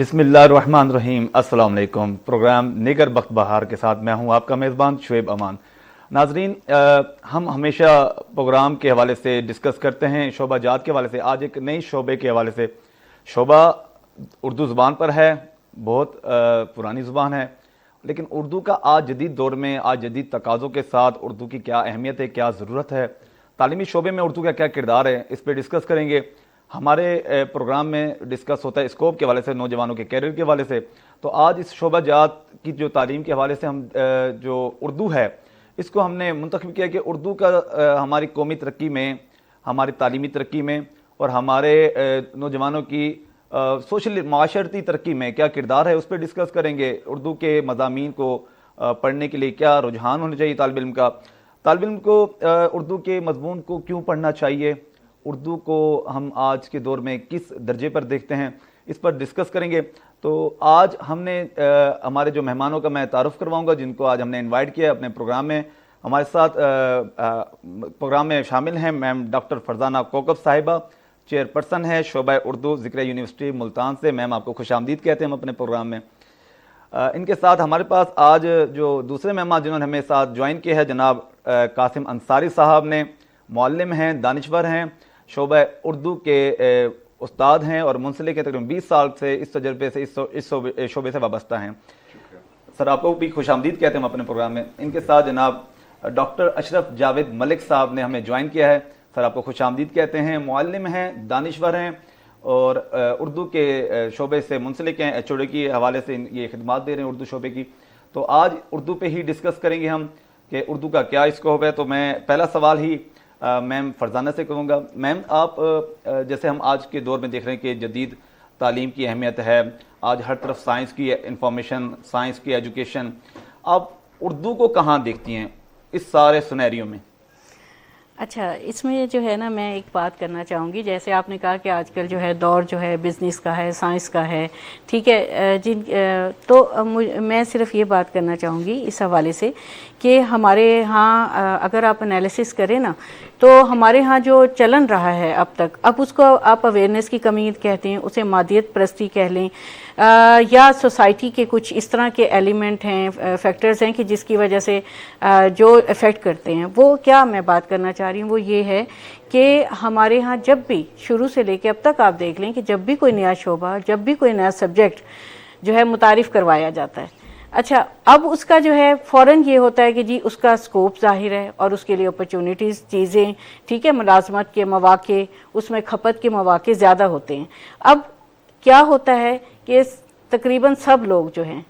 بسم اللہ الرحمن الرحیم۔ السلام علیکم۔ پروگرام نیگر بخت بہار کے ساتھ میں ہوں آپ کا میزبان شعیب امان۔ ناظرین، ہم ہمیشہ پروگرام کے حوالے سے ڈسکس کرتے ہیں شعبہ جات کے حوالے سے۔ آج ایک نئی شعبے کے حوالے سے، شعبہ اردو زبان پر ہے، بہت پرانی زبان ہے، لیکن اردو کا آج جدید دور میں، آج جدید تقاضوں کے ساتھ اردو کی کیا اہمیت ہے، کیا ضرورت ہے، تعلیمی شعبے میں اردو کا کیا کردار ہے، اس پہ ڈسکس کریں گے۔ ہمارے پروگرام میں ڈسکس ہوتا ہے اسکوپ کے حوالے سے، نوجوانوں کے کیریئر کے حوالے سے۔ تو آج اس شعبہ جات کی جو تعلیم کے حوالے سے ہم جو اردو ہے اس کو ہم نے منتخب کیا کہ اردو کا ہماری قومی ترقی میں، ہماری تعلیمی ترقی میں اور ہمارے نوجوانوں کی سوشل معاشرتی ترقی میں کیا کردار ہے، اس پہ ڈسکس کریں گے۔ اردو کے مضامین کو پڑھنے کے لیے کیا رجحان ہونا چاہیے طالب علم کا، طالب علم کو اردو کے مضمون کو کیوں پڑھنا چاہیے، اردو کو ہم آج کے دور میں کس درجے پر دیکھتے ہیں، اس پر ڈسکس کریں گے۔ تو آج ہم نے ہمارے جو مہمانوں کا میں تعارف کرواؤں گا، جن کو آج ہم نے انوائٹ کیا ہے اپنے پروگرام میں۔ ہمارے ساتھ پروگرام میں شامل ہیں میم ڈاکٹر فرزانہ کوکب صاحبہ، چیئر پرسن ہے شعبہ اردو ذکر یونیورسٹی ملتان سے۔ میم آپ کو خوش آمدید کہتے ہیں ہم اپنے پروگرام میں۔ ان کے ساتھ ہمارے پاس آج جو دوسرے مہمان جنہوں نے ہمیں ساتھ جوائن کیا ہے، جناب قاسم انصاری صاحب نے، معلم ہیں، دانشور ہیں، شعبہ اردو کے استاد ہیں اور منسلک ہیں، تقریباً 20 سال سے اس تجربے سے اس شعبے سے وابستہ ہیں۔ سر آپ کو بھی خوش آمدید کہتے ہیں ہم اپنے پروگرام میں۔ ان کے ساتھ جناب ڈاکٹر اشرف جاوید ملک صاحب نے ہمیں جوائن کیا ہے۔ سر آپ کو خوش آمدید کہتے ہیں، معلم ہیں، دانشور ہیں اور اردو کے شعبے سے منسلک ہیں، ایچ او ڈی کے حوالے سے یہ خدمات دے رہے ہیں اردو شعبے کی۔ تو آج اردو پہ ہی ڈسکس کریں گے ہم کہ اردو کا کیا اسکوپ ہے۔ تو میں پہلا سوال ہی میم فرزانہ سے کروں گا۔ میم آپ جیسے ہم آج کے دور میں دیکھ رہے ہیں کہ جدید تعلیم کی اہمیت ہے، آج ہر طرف سائنس کی انفارمیشن، سائنس کی ایجوکیشن، آپ اردو کو کہاں دیکھتی ہیں اس سارے سنیریو میں؟ اچھا، اس میں جو ہے نا میں ایک بات کرنا چاہوں گی، جیسے آپ نے کہا کہ آج کل جو ہے دور جو ہے بزنس کا ہے، سائنس کا ہے، ٹھیک ہے، تو میں صرف یہ بات کرنا چاہوں گی اس حوالے سے کہ ہمارے ہاں اگر آپ انالیسس کریں نا تو ہمارے ہاں جو چلن رہا ہے اب تک، اب اس کو آپ اویئرنیس کی کمی کہتے ہیں، اسے مادیت پرستی کہہ لیں، یا سوسائٹی کے کچھ اس طرح کے ایلیمنٹ ہیں، فیکٹرز ہیں کہ جس کی وجہ سے جو افیکٹ کرتے ہیں، وہ کیا میں بات کرنا چاہ رہی ہوں وہ یہ ہے کہ ہمارے ہاں جب بھی شروع سے لے کے اب تک آپ دیکھ لیں کہ جب بھی کوئی نیا شعبہ، جب بھی کوئی نیا سبجیکٹ جو ہے متعارف کروایا جاتا ہے، اچھا اب اس کا جو ہے فوراً یہ ہوتا ہے کہ جی اس کا سکوپ ظاہر ہے اور اس کے لیے اپرچونیٹیز، چیزیں، ٹھیک ہے، ملازمت کے مواقع، اس میں کھپت کے مواقع زیادہ ہوتے ہیں۔ اب کیا ہوتا ہے کہ تقریباً سب لوگ جو ہیں،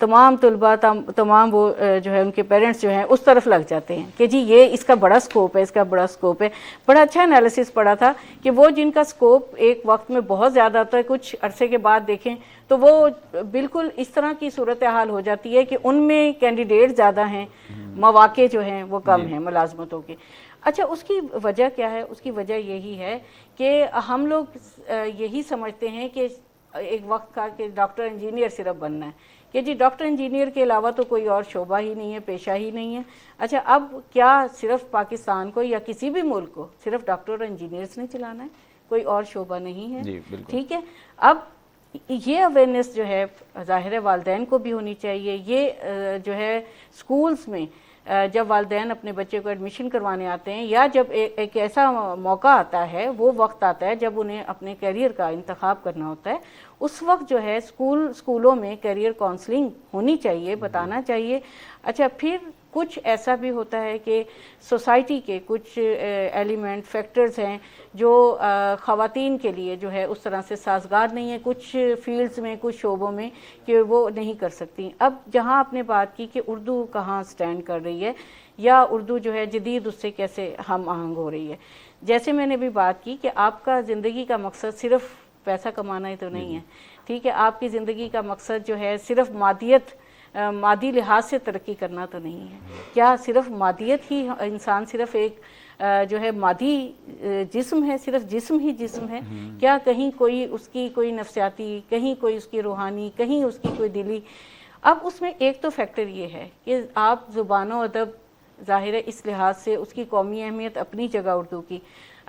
تمام طلباء، تمام وہ جو ہے ان کے پیرنٹس جو ہیں اس طرف لگ جاتے ہیں کہ جی یہ اس کا بڑا سکوپ ہے، اس کا بڑا سکوپ ہے۔ بڑا اچھا انالیسس پڑھا تھا کہ وہ جن کا سکوپ ایک وقت میں بہت زیادہ ہوتا ہے، کچھ عرصے کے بعد دیکھیں تو وہ بالکل اس طرح کی صورتحال ہو جاتی ہے کہ ان میں کینڈیڈیٹ زیادہ ہیں، مواقع جو ہیں وہ کم ہیں ملازمتوں کے۔ اچھا، اس کی وجہ کیا ہے؟ اس کی وجہ یہی ہے کہ ہم لوگ یہی سمجھتے ہیں کہ ایک وقت کا کہ ڈاکٹر انجینئر صرف بننا ہے، کہ جی ڈاکٹر انجینئر کے علاوہ تو کوئی اور شعبہ ہی نہیں ہے، پیشہ ہی نہیں ہے۔ اچھا، اب کیا صرف پاکستان کو یا کسی بھی ملک کو صرف ڈاکٹر اور انجینئرس نے چلانا ہے؟ کوئی اور شعبہ نہیں ہے، ٹھیک ہے۔ اب یہ اویئرنیس جو ہے ظاہر والدین کو بھی ہونی چاہیے، یہ جو ہے سکولز میں جب والدین اپنے بچے کو ایڈمیشن کروانے آتے ہیں یا جب ایک ایسا موقع آتا ہے، وہ وقت آتا ہے جب انہیں اپنے کیریئر کا انتخاب کرنا ہوتا ہے، اس وقت جو ہے اسکولوں میں کیریئر کاؤنسلنگ ہونی چاہیے، بتانا چاہیے۔ اچھا، پھر کچھ ایسا بھی ہوتا ہے کہ سوسائٹی کے کچھ ایلیمنٹ، فیکٹرز ہیں جو خواتین کے لیے جو ہے اس طرح سے سازگار نہیں ہے، کچھ فیلڈز میں، کچھ شعبوں میں کہ وہ نہیں کر سکتی۔ اب جہاں آپ نے بات کی کہ اردو کہاں سٹینڈ کر رہی ہے یا اردو جو ہے جدید اس سے کیسے ہم آہنگ ہو رہی ہے، جیسے میں نے بھی بات کی کہ آپ کا زندگی کا مقصد صرف پیسہ کمانا ہی تو نہیں ہے، ٹھیک ہے، آپ کی زندگی کا مقصد جو ہے صرف مادی لحاظ سے ترقی کرنا تو نہیں ہے۔ کیا صرف مادیت ہی انسان صرف ایک جو ہے مادی جسم ہے، صرف جسم ہی جسم ہے؟ کیا کہیں کوئی اس کی کوئی نفسیاتی، کہیں کوئی اس کی روحانی، کہیں اس کی کوئی دلی؟ اب اس میں ایک تو فیکٹر یہ ہے کہ آپ زبان و ادب ظاہر ہے اس لحاظ سے اس کی قومی اہمیت اپنی جگہ اردو کی،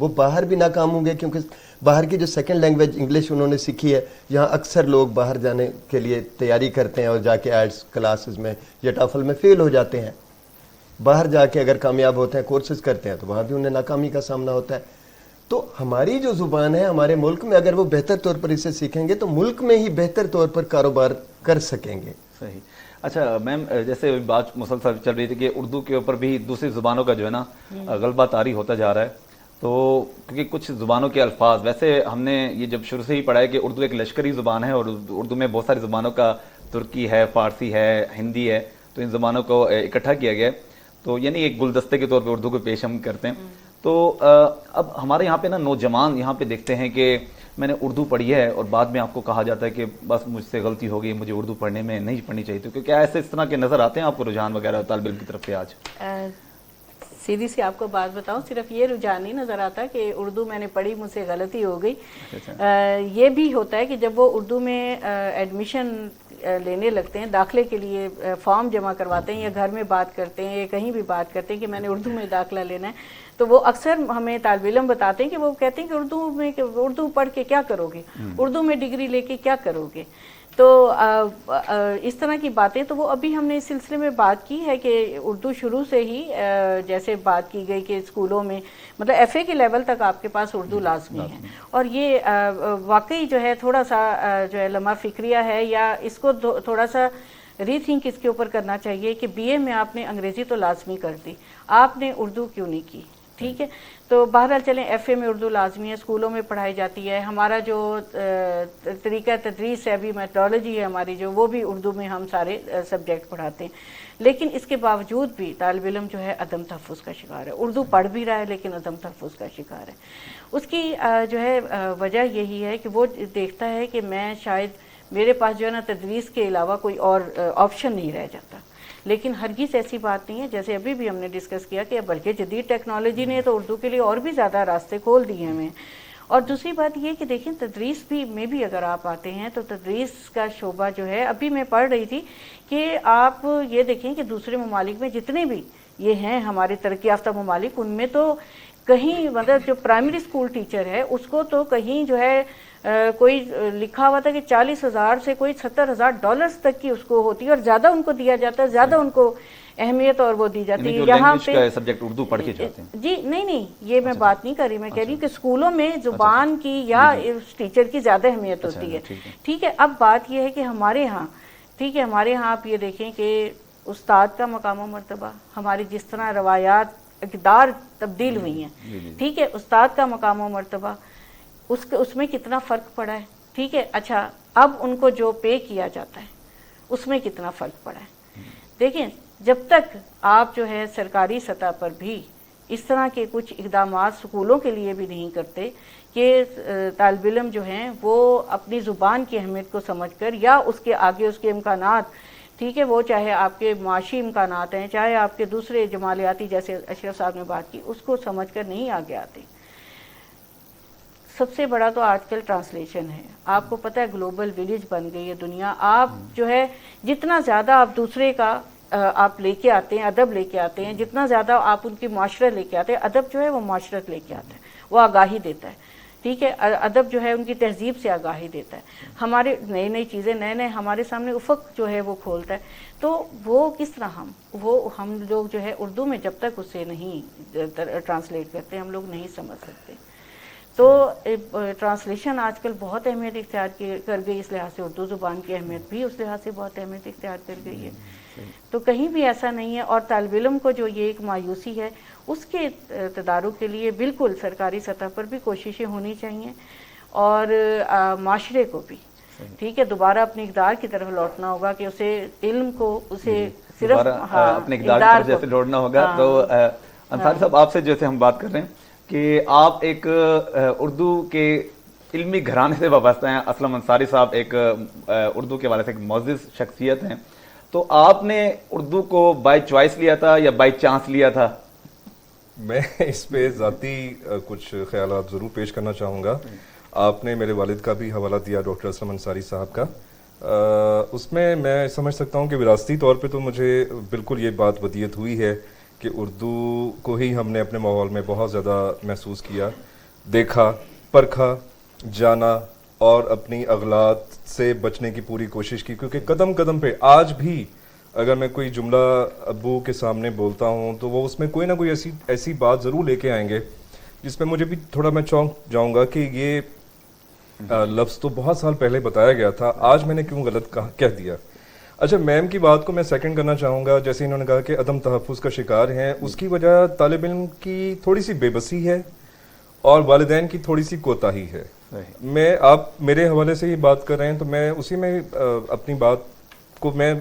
وہ باہر بھی ناکام ہوں گے، کیونکہ باہر کی جو سیکنڈ لینگویج انگلش انہوں نے سیکھی ہے، یہاں اکثر لوگ باہر جانے کے لیے تیاری کرتے ہیں اور جا کے آئلٹس کلاسز میں یا ٹافل میں فیل ہو جاتے ہیں. باہر جا کے اگر کامیاب ہوتے ہیں، کورسز کرتے ہیں، تو وہاں بھی انہیں ناکامی کا سامنا ہوتا ہے. تو ہماری جو زبان ہے ہمارے ملک میں، اگر وہ بہتر طور پر اسے سیکھیں گے تو ملک میں ہی بہتر طور پر کاروبار کر سکیں گے. صحیح. اچھا میم، جیسے بات مسلسل چل رہی تھی کہ اردو کے اوپر بھی دوسری زبانوں کا جو ہے نا غلبہ طاری ہوتا جا رہا ہے، تو کیونکہ کچھ زبانوں کے الفاظ، ویسے ہم نے یہ جب شروع سے ہی پڑھا ہے کہ اردو ایک لشکری زبان ہے اور اردو میں بہت ساری زبانوں کا، ترکی ہے، فارسی ہے، ہندی ہے، تو ان زبانوں کو اکٹھا کیا گیا ہے، تو یعنی ایک گلدستے کے طور پہ اردو کو پیش ہم کرتے ہیں. تو اب ہمارے یہاں پہ نا نوجوان یہاں پہ دیکھتے ہیں کہ میں نے اردو پڑھی ہے اور بعد میں آپ کو کہا جاتا ہے کہ بس مجھ سے غلطی ہو گئی، مجھے اردو پڑھنے میں نہیں پڑھنی چاہیے. تو کیا ایسے اس طرح کے نظر آتے ہیں آپ کو رجحان وغیرہ طالب علم کی طرف سے آج؟ سیدھی سی آپ کو بات بتاؤں، صرف یہ رجحان نہیں نظر آتا کہ اردو میں نے پڑھی مجھ سے غلطی ہو گئی. یہ بھی ہوتا ہے کہ جب وہ اردو میں ایڈمیشن لینے لگتے ہیں، داخلے کے لیے فارم جمع کرواتے ہیں یا گھر میں بات کرتے ہیں یا کہیں بھی بات کرتے ہیں کہ میں نے اردو میں داخلہ لینا ہے، تو وہ اکثر ہمیں طالب علم بتاتے ہیں کہ وہ کہتے ہیں کہ اردو پڑھ کے کیا کرو گے، اردو میں ڈگری لے کے کیا کرو گے. تو اس طرح کی باتیں، تو وہ ابھی ہم نے اس سلسلے میں بات کی ہے کہ اردو شروع سے ہی جیسے بات کی گئی کہ اسکولوں میں مطلب ایف اے کے لیول تک آپ کے پاس اردو لازمی ہے، اور یہ واقعی جو ہے تھوڑا سا جو ہے لمحہ فکریہ ہے، یا اس کو تھوڑا سا ری تھنک اس کے اوپر کرنا چاہیے کہ بی اے میں آپ نے انگریزی تو لازمی کر دی، آپ نے اردو کیوں نہیں کی. ٹھیک ہے، تو بہرحال چلیں ایف اے میں اردو لازمی ہے، اسکولوں میں پڑھائی جاتی ہے، ہمارا جو طریقہ تدریس ہے، ابھی میتھڈالوجی ہے ہماری جو، وہ بھی اردو میں ہم سارے سبجیکٹ پڑھاتے ہیں. لیکن اس کے باوجود بھی طالب علم جو ہے عدم تحفظ کا شکار ہے، اردو پڑھ بھی رہا ہے لیکن عدم تحفظ کا شکار ہے. اس کی جو ہے وجہ یہی ہے کہ وہ دیکھتا ہے کہ میں شاید میرے پاس جو ہے نا تدریس کے علاوہ کوئی اور آپشن نہیں رہ جاتا. لیکن ہرگز ایسی بات نہیں ہے، جیسے ابھی بھی ہم نے ڈسکس کیا کہ بلکہ جدید ٹیکنالوجی نے تو اردو کے لیے اور بھی زیادہ راستے کھول دیے ہمیں. اور دوسری بات یہ کہ دیکھیں تدریس میں بھی اگر آپ آتے ہیں تو تدریس کا شعبہ جو ہے، ابھی میں پڑھ رہی تھی کہ آپ یہ دیکھیں کہ دوسرے ممالک میں جتنے بھی یہ ہیں ہمارے ترقی یافتہ ممالک، ان میں تو کہیں مطلب جو پرائمری اسکول ٹیچر ہے اس کو تو کہیں جو ہے کوئی لکھا ہوا تھا کہ 40,000 سے کوئی $70,000 تک کی اس کو ہوتی ہے، اور زیادہ ان کو دیا جاتا ہے، زیادہ ان کو اہمیت اور وہ دی جاتی ہے. یہاں پہ سبجیکٹ اردو پڑھ کے جاتے ہیں. جی نہیں یہ میں بات نہیں کر رہی، میں کہہ رہی ہوں کہ اسکولوں میں زبان کی یا ٹیچر کی زیادہ اہمیت ہوتی ہے. ٹھیک ہے، اب بات یہ ہے کہ ہمارے ہاں، ٹھیک ہے، ہمارے ہاں آپ یہ دیکھیں کہ استاد کا مقام و مرتبہ، ہماری جس طرح روایات اقدار تبدیل ہوئی ہیں، ٹھیک ہے، استاد کا مقام و مرتبہ اس میں کتنا فرق پڑا ہے. ٹھیک ہے، اچھا اب ان کو جو پے کیا جاتا ہے اس میں کتنا فرق پڑا ہے. دیکھیں جب تک آپ جو ہے سرکاری سطح پر بھی اس طرح کے کچھ اقدامات اسکولوں کے لیے بھی نہیں کرتے کہ طالب علم جو ہیں وہ اپنی زبان کی اہمیت کو سمجھ کر یا اس کے آگے اس کے امکانات، ٹھیک ہے، وہ چاہے آپ کے معاشی امکانات ہیں، چاہے آپ کے دوسرے جمالیاتی جیسے اشرف صاحب نے بات کی، اس کو سمجھ کر نہیں آگے آتے. سب سے بڑا تو آج کل ٹرانسلیشن ہے. آپ کو پتہ ہے گلوبل ولیج بن گئی ہے دنیا. آپ جو ہے جتنا زیادہ آپ دوسرے کا آپ لے کے آتے ہیں، ادب لے کے آتے ہیں، جتنا زیادہ آپ ان کی معاشرت لے کے آتے ہیں، ادب جو ہے وہ معاشرت لے کے آتا ہے، وہ آگاہی دیتا ہے. ٹھیک ہے، ادب جو ہے ان کی تہذیب سے آگاہی دیتا ہے، ہمارے نئی چیزیں نئے ہمارے سامنے افق جو ہے وہ کھولتا ہے. تو وہ کس طرح ہم لوگ جو ہے اردو میں جب تک اسے نہیں ٹرانسلیٹ کرتے ہم لوگ نہیں سمجھ سکتے. تو ٹرانسلیشن آج کل بہت اہمیت اختیار کر گئی، اس لحاظ سے اردو زبان کی اہمیت بھی اس لحاظ سے بہت اہمیت اختیار کر گئی ہے. تو کہیں بھی ایسا نہیں ہے. اور طالب علم کو جو یہ ایک مایوسی ہے اس کے تدارک کے لیے بالکل سرکاری سطح پر بھی کوششیں ہونی چاہیے، اور معاشرے کو بھی ٹھیک ہے دوبارہ اپنی اقدار کی طرف لوٹنا ہوگا کہ اسے علم کو اسے صرف اپنے اقدار کی طرف جیسے لوٹنا ہوگا. تو انصاری صاحب آپ سے جیسے ہم بات کر رہے ہیں کہ آپ ایک اردو کے علمی گھرانے سے وابستہ ہیں. اسلم انصاری صاحب ایک اردو کے حوالے سے ایک معزز شخصیت ہیں. تو آپ نے اردو کو بائی چوائس لیا تھا یا بائی چانس لیا تھا؟ میں اس پہ ذاتی کچھ خیالات ضرور پیش کرنا چاہوں گا. آپ نے میرے والد کا بھی حوالہ دیا ڈاکٹر اسلم انصاری صاحب کا. اس میں سمجھ سکتا ہوں کہ وراثتی طور پہ تو مجھے بالکل یہ بات ودیت ہوئی ہے کہ اردو کو ہی ہم نے اپنے ماحول میں بہت زیادہ محسوس کیا، دیکھا، پرکھا، جانا اور اپنی اغلاط سے بچنے کی پوری کوشش کی، کیونکہ قدم قدم پہ آج بھی اگر میں کوئی جملہ ابو کے سامنے بولتا ہوں تو وہ اس میں کوئی نہ کوئی ایسی بات ضرور لے کے آئیں گے جس پہ مجھے بھی تھوڑا میں چونک جاؤں گا کہ یہ لفظ تو بہت سال پہلے بتایا گیا تھا، آج میں نے کیوں غلط کہہ دیا۔ اچھا، میم کی بات کو میں سیکنڈ کرنا چاہوں گا، جیسے انہوں نے کہا کہ عدم تحفظ کا شکار ہیں، اس کی وجہ طالب علم کی تھوڑی سی بے بسی ہے اور والدین کی تھوڑی سی کوتاہی ہے۔ میں آپ میرے حوالے سے ہی بات کر رہے ہیں تو میں اسی میں اپنی بات کو میں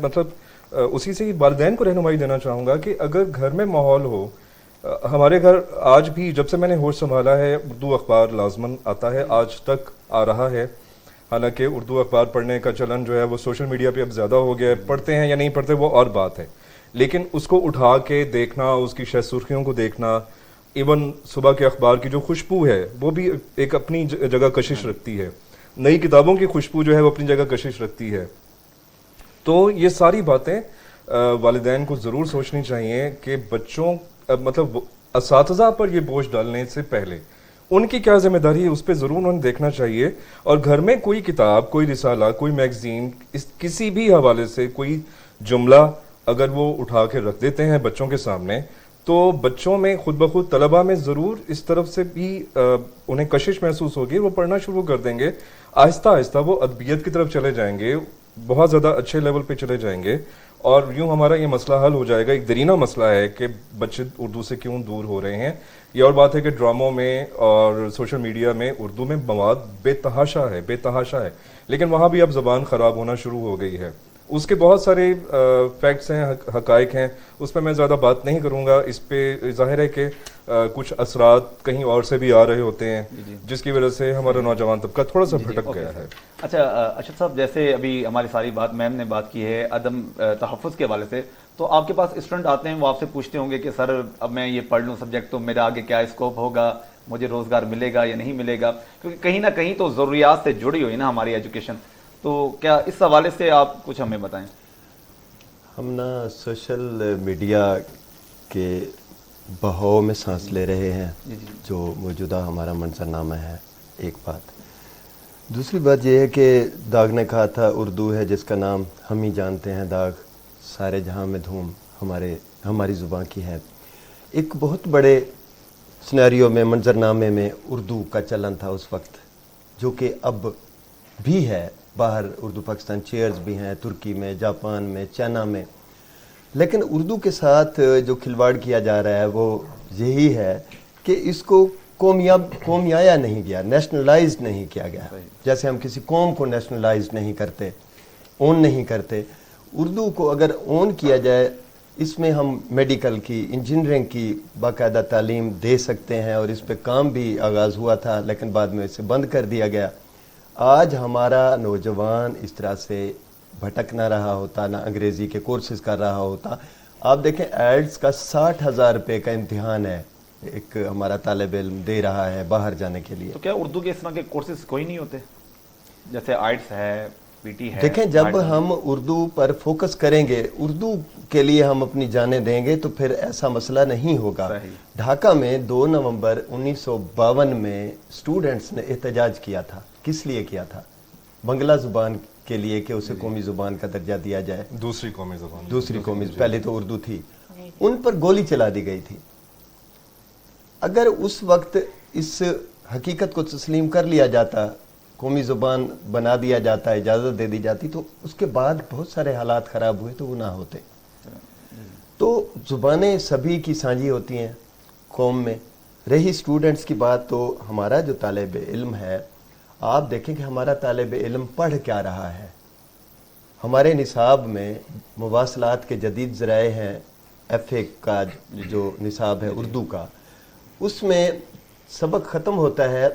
اسی سے ہی والدین کو رہنمائی دینا چاہوں گا کہ اگر گھر میں ماحول ہو، ہمارے گھر آج بھی جب سے میں نے ہوش سنبھالا ہے اردو اخبار لازماً آتا ہے، آج تک آ رہا ہے، حالانکہ اردو اخبار پڑھنے کا چلن جو ہے وہ سوشل میڈیا پہ اب زیادہ ہو گیا ہے، پڑھتے ہیں یا نہیں پڑھتے وہ اور بات ہے، لیکن اس کو اٹھا کے دیکھنا، اس کی شہ سرخیوں کو دیکھنا، ایون صبح کے اخبار کی جو خوشبو ہے وہ بھی ایک اپنی جگہ کشش رکھتی ہے، نئی کتابوں کی خوشبو جو ہے وہ اپنی جگہ کشش رکھتی ہے۔ تو یہ ساری باتیں والدین کو ضرور سوچنی چاہیے کہ بچوں مطلب اساتذہ پر یہ بوجھ ڈالنے سے پہلے ان کی کیا ذمہ داری ہے اس پہ ضرور انہیں دیکھنا چاہیے، اور گھر میں کوئی کتاب، کوئی رسالہ، کوئی میگزین، کسی بھی حوالے سے کوئی جملہ اگر وہ اٹھا کے رکھ دیتے ہیں بچوں کے سامنے تو بچوں میں خود بخود طلبہ میں ضرور اس طرف سے بھی انہیں کشش محسوس ہوگی، وہ پڑھنا شروع کر دیں گے، آہستہ آہستہ وہ ادبیت کی طرف چلے جائیں گے، بہت زیادہ اچھے لیول پہ چلے جائیں گے، اور یوں ہمارا یہ مسئلہ حل ہو جائے گا۔ ایک دیرینہ مسئلہ ہے کہ بچے اردو سے کیوں دور ہو رہے ہیں۔ یہ اور بات ہے کہ ڈراموں میں اور سوشل میڈیا میں اردو میں مواد بے تحاشا ہے، لیکن وہاں بھی اب زبان خراب ہونا شروع ہو گئی ہے۔ اس کے بہت سارے فیکٹس ہیں، حقائق ہیں، اس پہ میں زیادہ بات نہیں کروں گا۔ اس پہ ظاہر ہے کہ کچھ اثرات کہیں اور سے بھی آ رہے ہوتے ہیں جس کی وجہ سے ہمارا نوجوان طبقہ تھوڑا سا بھٹک گیا ہے۔ اچھا ارشد صاحب، جیسے ابھی ہماری ساری بات میم نے بات کی ہے عدم تحفظ کے حوالے سے، تو آپ کے پاس اسٹوڈنٹ آتے ہیں، وہ آپ سے پوچھتے ہوں گے کہ سر اب میں یہ پڑھ لوں سبجیکٹ تو میرا آگے کیا اسکوپ ہوگا، مجھے روزگار ملے گا یا نہیں ملے گا، کیونکہ کہیں نہ کہیں تو ضروریات سے جڑی ہوئی نا ہماری ایجوکیشن، تو کیا اس حوالے سے آپ کچھ ہمیں بتائیں؟ ہم نا سوشل میڈیا کے بہاؤ میں سانس لے رہے ہیں جو موجودہ ہمارا منظرنامہ ہے، ایک بات۔ دوسری بات یہ ہے کہ داغ نے کہا تھا اردو ہے جس کا نام ہم ہی جانتے ہیں، داغ سارے جہاں میں دھوم ہماری زبان کی ہے۔ ایک بہت بڑے سنیریو میں، منظرنامے میں اردو کا چلن تھا اس وقت، جو کہ اب بھی ہے، باہر اردو پاکستان چیئرز بھی ہیں، ترکی میں، جاپان میں، چائنا میں، لیکن اردو کے ساتھ جو کھلواڑ کیا جا رہا ہے وہ یہی ہے کہ اس کو قومیایا نہیں گیا، نیشنلائز نہیں کیا گیا، جیسے ہم کسی قوم کو نیشنلائز نہیں کرتے، اون نہیں کرتے، اردو کو اگر اون کیا جائے، اس میں ہم میڈیکل کی، انجینئرنگ کی باقاعدہ تعلیم دے سکتے ہیں، اور اس پہ کام بھی آغاز ہوا تھا لیکن بعد میں اسے بند کر دیا گیا۔ آج ہمارا نوجوان اس طرح سے بھٹک نہ رہا ہوتا، نہ انگریزی کے کورسز کر رہا ہوتا۔ آپ دیکھیں ایڈز کا 60,000 روپے کا امتحان ہے، ایک ہمارا طالب علم دے رہا ہے باہر جانے کے لیے۔ تو کیا اردو کے اس طرح کے کورسز کوئی نہیں ہوتے، جیسے آئٹس ہے، پی ٹی ہے؟ دیکھیں جب ہم اردو پر فوکس کریں گے، اردو کے لیے ہم اپنی جانیں دیں گے تو پھر ایسا مسئلہ نہیں ہوگا۔ ڈھاکہ میں 2 نومبر 1952 میں اسٹوڈنٹس نے احتجاج کیا تھا، کس لیے کیا تھا؟ بنگلہ زبان کے لیے کہ اسے قومی زبان کا درجہ دیا جائے، دوسری قومی، پہلے تو اردو تھی، ان پر گولی چلا دی گئی تھی۔ اگر اس وقت اس حقیقت کو تسلیم کر لیا جاتا، قومی زبان بنا دیا جاتا، اجازت دے دی جاتی، تو اس کے بعد بہت سارے حالات خراب ہوئے تو وہ نہ ہوتے۔ تو زبانیں سبھی کی سانجھی ہوتی ہیں قوم میں۔ رہی اسٹوڈنٹس کی بات، تو ہمارا جو طالب علم ہے، آپ دیکھیں کہ ہمارا طالب علم پڑھ کیا رہا ہے۔ ہمارے نصاب میں مواصلات کے جدید ذرائع ہیں، ایف اے کا جو نصاب ہے اردو کا، اس میں سبق ختم ہوتا ہے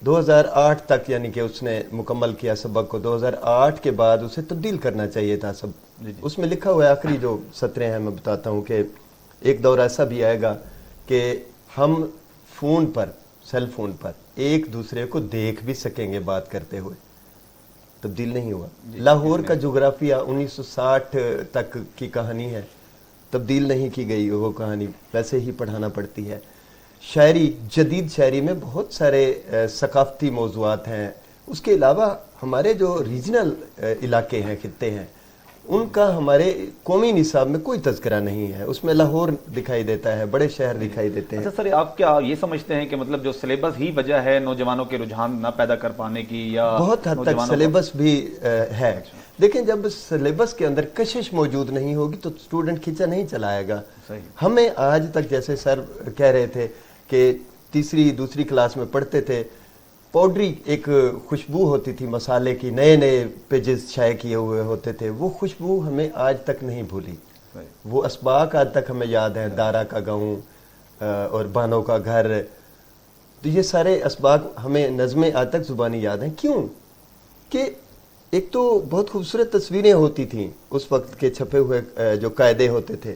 2008 تک، یعنی کہ اس نے مکمل کیا سبق کو، 2008 کے بعد اسے تبدیل کرنا چاہیے تھا سب۔ اس میں لکھا ہوا ہے، آخری جو سطریں ہیں میں بتاتا ہوں، کہ ایک دور ایسا بھی آئے گا کہ ہم فون پر، سیل فون پر ایک دوسرے کو دیکھ بھی سکیں گے بات کرتے ہوئے۔ تبدیل نہیں ہوا۔ لاہور کا جغرافیہ 1960 تک کی کہانی ہے، تبدیل نہیں کی گئی وہ کہانی ویسے ہی پڑھانا پڑتی ہے. شاعری, جدید شاعری میں بہت سارے ثقافتی موضوعات ہیں. اس کے علاوہ ہمارے جو ریجنل علاقے ہیں, خطے ہیں, ان کا ہمارے قومی نصاب میں کوئی تذکرہ نہیں ہے. اس میں لاہور دکھائی دیتا ہے, بڑے شہر دکھائی دیتے ہیں. اچھا سر, آپ کیا یہ سمجھتے ہیں کہ مطلب جو سلیبس ہی وجہ ہے نوجوانوں کے رجحان نہ پیدا کر پانے کی, یا بہت حد تک سلیبس بھی ہے. دیکھیں, جب سلیبس کے اندر کشش موجود نہیں ہوگی تو اسٹوڈنٹ کھینچا نہیں چلائے گا. ہمیں آج تک, جیسے سر کہہ رہے تھے کہ تیسری دوسری کلاس میں پڑھتے تھے, پاؤڈری ایک خوشبو ہوتی تھی مسالے کی, نئے نئے پیجز شائع کیے ہوئے ہوتے تھے, وہ خوشبو ہمیں آج تک نہیں بھولی. وہ اسباق آج تک ہمیں یاد ہیں, دارا کا گاؤں اور بانو کا گھر. تو یہ سارے اسباق ہمیں نظمیں آج تک زبانی یاد ہیں. کیوں کہ ایک تو بہت خوبصورت تصویریں ہوتی تھیں اس وقت کے چھپے ہوئے جو قاعدے ہوتے تھے.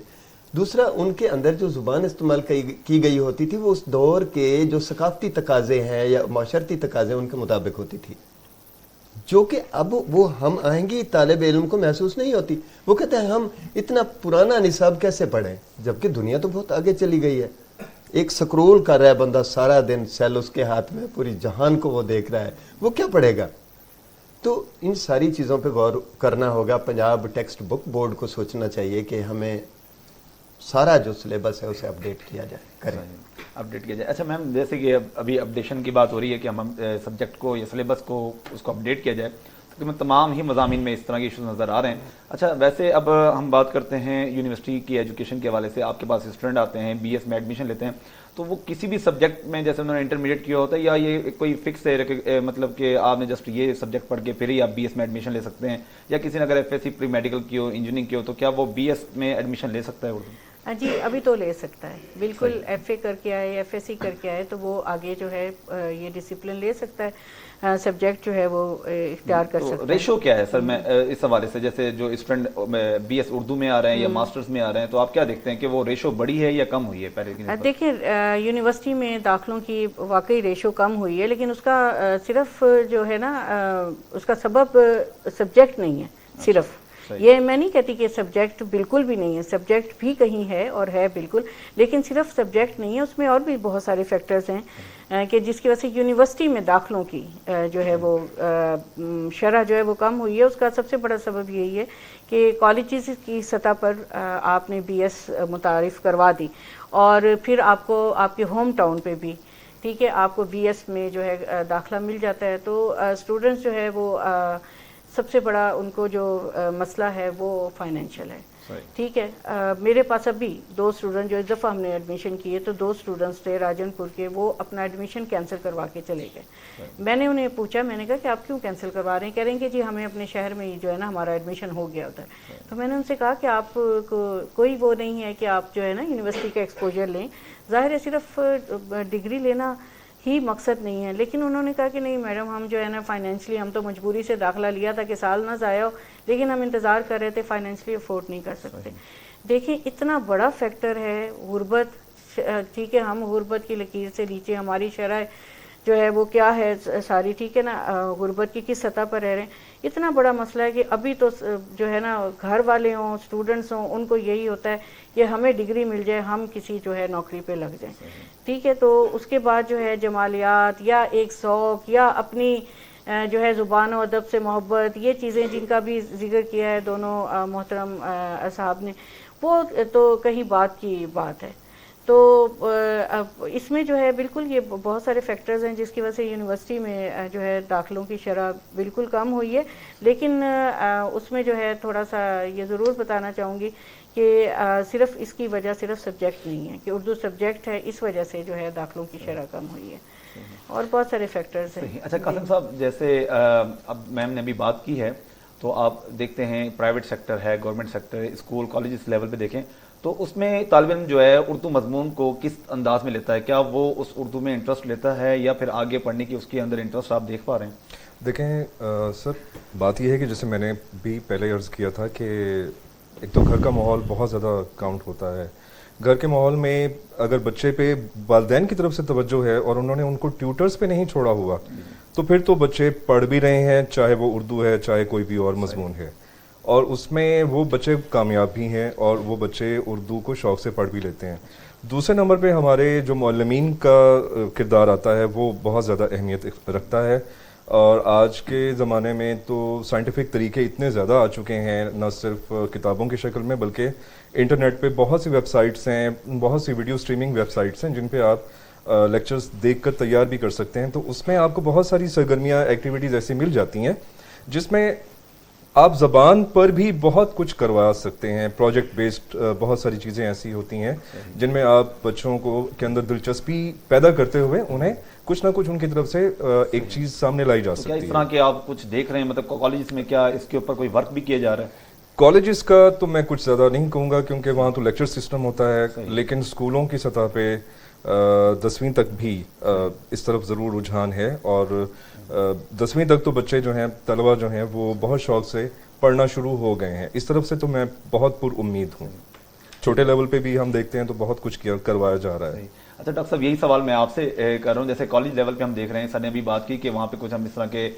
دوسرا, ان کے اندر جو زبان استعمال کی گئی ہوتی تھی وہ اس دور کے جو ثقافتی تقاضے ہیں یا معاشرتی تقاضے ان کے مطابق ہوتی تھی, جو کہ اب وہ ہم آئیں گی طالب علم کو محسوس نہیں ہوتی. وہ کہتے ہیں ہم اتنا پرانا نصاب کیسے پڑھیں, جبکہ دنیا تو بہت آگے چلی گئی ہے. ایک سکرول کر رہا ہے بندہ سارا دن, سیل اس کے ہاتھ میں, پوری جہان کو وہ دیکھ رہا ہے, وہ کیا پڑھے گا؟ تو ان ساری چیزوں پہ غور کرنا ہوگا. پنجاب ٹیکسٹ بک بورڈ کو سوچنا چاہیے کہ ہمیں سارا جو سلیبس ہے اسے اپڈیٹ کیا جائے, کریں, اپڈیٹ کیا جائے. اچھا میم, جیسے کہ ابھی اپڈیشن کی بات ہو رہی ہے کہ ہم سبجیکٹ کو یا سلیبس کو اس کو اپڈیٹ کیا جائے, تقریباً تمام ہی مضامین میں اس طرح کے ایشوز نظر آ رہے ہیں. اچھا ویسے اب ہم بات کرتے ہیں یونیورسٹی کی ایجوکیشن کے حوالے سے. آپ کے پاس اسٹوڈنٹ آتے ہیں, بی ایس میں ایڈمیشن لیتے ہیں, تو وہ کسی بھی سبجیکٹ میں جیسے انہوں نے انٹرمیڈیٹ کیا ہوتا ہے, یا یہ کوئی فکس ہے مطلب کہ آپ نے جسٹ یہ سبجیکٹ پڑھ کے پھر ہی آپ بی ایس میں ایڈمیشن لے سکتے ہیں, یا کسی نے اگر F S C pre medical کی ہو, انجینئرنگ کی ہو, تو کیا وہ بی ایس میں ایڈمیشن لے سکتا ہے اردو؟ جی ابھی تو لے سکتا ہے, بالکل. ایف اے کر کے آئے, ایف ایس سی کر کے آئے, تو وہ آگے جو ہے یہ ڈسپلن لے سکتا ہے, سبجیکٹ جو ہے وہ اختیار کر سکتا ہے. ریشو کیا ہے سر, میں اس حوالے سے, جیسے جو اسٹوڈنٹ بی ایس اردو میں آ رہے ہیں یا ماسٹرز میں آ رہے ہیں, تو آپ کیا دیکھتے ہیں کہ وہ ریشو بڑی ہے یا کم ہوئی ہے پہلے کی نسبت؟ دیکھیں, یونیورسٹی میں داخلوں کی واقعی ریشو کم ہوئی ہے, لیکن اس کا صرف جو ہے نا اس کا سبب سبجیکٹ نہیں ہے صرف. یہ میں نہیں کہتی کہ سبجیکٹ بالکل بھی نہیں ہے, سبجیکٹ بھی کہیں ہے اور ہے بالکل, لیکن صرف سبجیکٹ نہیں ہے, اس میں اور بھی بہت سارے فیکٹرز ہیں کہ جس کی وجہ سے یونیورسٹی میں داخلوں کی جو ہے وہ شرح جو ہے وہ کم ہوئی ہے. اس کا سب سے بڑا سبب یہی ہے کہ کالجز کی سطح پر آپ نے بی ایس متعارف کروا دی, اور پھر آپ کو آپ کے ہوم ٹاؤن پہ بھی, ٹھیک ہے, آپ کو بی ایس میں جو ہے داخلہ مل جاتا ہے. تو اسٹوڈنٹس جو ہے وہ سب سے بڑا ان کو جو مسئلہ ہے وہ فائنینشیل ہے. ٹھیک ہے, میرے پاس ابھی 2 اسٹوڈنٹ جو اس دفعہ ہم نے ایڈمیشن کیے, تو 2 اسٹوڈنٹس تھے راجن پور کے, وہ اپنا ایڈمیشن کینسل کروا کے چلے گئے. میں نے انہیں پوچھا, میں نے کہا کہ آپ کیوں کینسل کروا رہے ہیں؟ کہہ رہے ہیں کہ جی ہمیں اپنے شہر میں جو ہے نا ہمارا ایڈمیشن ہو گیا ہوتا ہے. تو میں نے ان سے کہا کہ آپ کوئی وہ نہیں ہے کہ آپ جو ہے نا یونیورسٹی کا ایکسپوجر لیں, ظاہر ہے صرف ڈگری لینا ہی مقصد نہیں ہے. لیکن انہوں نے کہا کہ نہیں میڈم, ہم جو ہے نا فائنینشلی, ہم تو مجبوری سے داخلہ لیا تھا کہ سال نہ ضائع ہو, لیکن ہم انتظار کر رہے تھے, فائنینشلی افورڈ نہیں کر سکتے. دیکھیں اتنا بڑا فیکٹر ہے غربت, ٹھیک ہے, ہم غربت کی لکیر سے نیچے, ہماری شرح جو ہے وہ کیا ہے ساری, ٹھیک ہے نا, غربت کی کس سطح پر رہ رہے ہیں. اتنا بڑا مسئلہ ہے کہ ابھی تو جو ہے نا گھر والے ہوں, اسٹوڈنٹس ہوں, ان کو یہی ہوتا ہے کہ ہمیں ڈگری مل جائے, ہم کسی جو ہے نوکری پہ لگ جائیں. ٹھیک ہے, تو اس کے بعد جو ہے جمالیات یا ایک ذوق یا اپنی جو ہے زبان و ادب سے محبت, یہ چیزیں جن کا بھی ذکر کیا ہے دونوں محترم صاحب نے, وہ تو کہیں بات کی بات ہے. تو اس میں جو ہے بالکل یہ بہت سارے فیکٹرز ہیں جس کی وجہ سے یونیورسٹی میں جو ہے داخلوں کی شرح بالکل کم ہوئی ہے. لیکن اس میں جو ہے تھوڑا سا یہ ضرور بتانا چاہوں گی کہ صرف اس کی وجہ صرف سبجیکٹ نہیں ہے کہ اردو سبجیکٹ ہے, اس وجہ سے جو ہے داخلوں کی شرح کم ہوئی ہے, اور بہت سارے فیکٹرز ہیں. اچھا قاسم صاحب, جیسے اب میم نے ابھی بات کی ہے, تو آپ دیکھتے ہیں پرائیویٹ سیکٹر ہے, گورنمنٹ سیکٹر ہے, اسکول کالج اس لیول پہ دیکھیں تو اس میں طالب علم جو ہے اردو مضمون کو کس انداز میں لیتا ہے؟ کیا وہ اس اردو میں انٹرسٹ لیتا ہے یا پھر آگے پڑھنے کی اس کے اندر انٹرسٹ آپ دیکھ پا رہے ہیں؟ دیکھیں سر, بات یہ ہے کہ جیسے میں نے بھی پہلے عرض کیا تھا کہ ایک تو گھر کا ماحول بہت زیادہ کاؤنٹ ہوتا ہے. گھر کے ماحول میں اگر بچے پہ والدین کی طرف سے توجہ ہے اور انہوں نے ان کو ٹیوٹرز پہ نہیں چھوڑا ہوا, تو پھر تو بچے پڑھ بھی رہے ہیں, چاہے وہ اردو ہے چاہے کوئی بھی اور مضمون ہے. اور اس میں وہ بچے کامیاب بھی ہیں اور وہ بچے اردو کو شوق سے پڑھ بھی لیتے ہیں. دوسرے نمبر پہ ہمارے جو معلمین کا کردار آتا ہے وہ بہت زیادہ اہمیت رکھتا ہے. اور آج کے زمانے میں تو سائنٹیفک طریقے اتنے زیادہ آ چکے ہیں, نہ صرف کتابوں کی شکل میں بلکہ انٹرنیٹ پہ بہت سی ویب سائٹس ہیں, بہت سی ویڈیو اسٹریمنگ ویب سائٹس ہیں جن پہ آپ لیکچرز دیکھ کر تیار بھی کر سکتے ہیں. تو اس میں آپ کو بہت ساری سرگرمیاں, ایکٹیویٹیز ایسی مل جاتی ہیں جس میں آپ زبان پر بھی بہت کچھ کروا سکتے ہیں. پروجیکٹ بیسڈ بہت ساری چیزیں ایسی ہوتی ہیں جن میں آپ بچوں کو کے اندر دلچسپی پیدا کرتے ہوئے انہیں کچھ نہ کچھ ان کی طرف سے ایک چیز سامنے لائی جا سکتی ہے. کیا اس طرح کے آپ کچھ دیکھ رہے ہیں, مطلب کالجز میں کیا اس کے اوپر کوئی ورک بھی کیا جا رہا ہے؟ کالجز کا تو میں کچھ زیادہ نہیں کہوں گا کیونکہ وہاں تو لیکچر سسٹم ہوتا ہے, لیکن اسکولوں کی سطح پہ 10ویں تک بھی اس طرف ضرور رجحان ہے. اور 10ویں تک تو بچے جو ہیں, طلبہ جو ہیں, وہ بہت شوق سے پڑھنا شروع ہو گئے ہیں. اس طرف سے تو میں بہت پر امید ہوں. چھوٹے لیول پہ بھی ہم دیکھتے ہیں تو بہت کچھ کروایا جا رہا ہے. اچھا ڈاکٹر صاحب, یہی سوال میں آپ سے کر رہا ہوں, جیسے کالج لیول پہ ہم دیکھ رہے ہیں, سر نے ابھی بات کی کہ وہاں پہ کچھ ہم اس طرح کے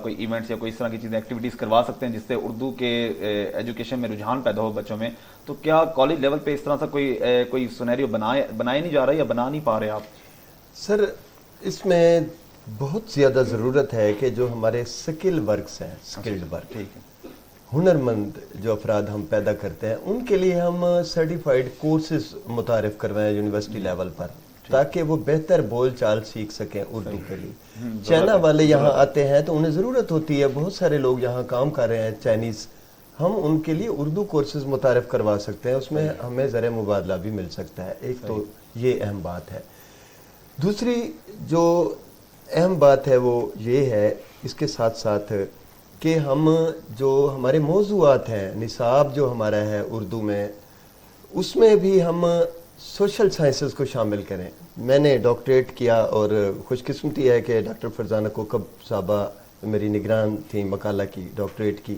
کوئی ایونٹس یا کوئی اس طرح کی چیزیں, ایکٹیویٹیز کروا سکتے ہیں جس سے اردو کے ایجوکیشن میں رجحان پیدا ہو بچوں میں. تو کیا کالج لیول پہ اس طرح سے کوئی سینیریو بنایا نہیں جا رہا یا بنا نہیں پا رہے آپ؟ سر اس میں بہت زیادہ ضرورت ہے کہ جو ہمارے سکل ورکس ہیں, سکلڈ ورک, ہنر مند جو افراد ہم پیدا کرتے ہیں, ان کے لیے ہم سرٹیفائیڈ کورسز متعارف کروائیں یونیورسٹی لیول پر, تاکہ وہ بہتر بول چال سیکھ سکیں اردو کے لیے. چائنا والے یہاں آتے ہیں تو انہیں ضرورت ہوتی ہے, بہت سارے لوگ یہاں کام کر رہے ہیں چائنیز, ہم ان کے لیے اردو کورسز متعارف کروا سکتے ہیں, اس میں ہمیں زر مبادلہ بھی مل سکتا ہے. ایک تو یہ اہم بات ہے. دوسری جو اہم بات ہے وہ یہ ہے اس کے ساتھ ساتھ کہ ہم جو ہمارے موضوعات ہیں, نصاب جو ہمارا ہے اردو میں, اس میں بھی ہم سوشل سائنسز کو شامل کریں. میں نے ڈاکٹریٹ کیا اور خوش قسمتی ہے کہ ڈاکٹر فرزانہ کوکب صاحبہ میری نگران تھیں مقالہ کی, ڈاکٹریٹ کی.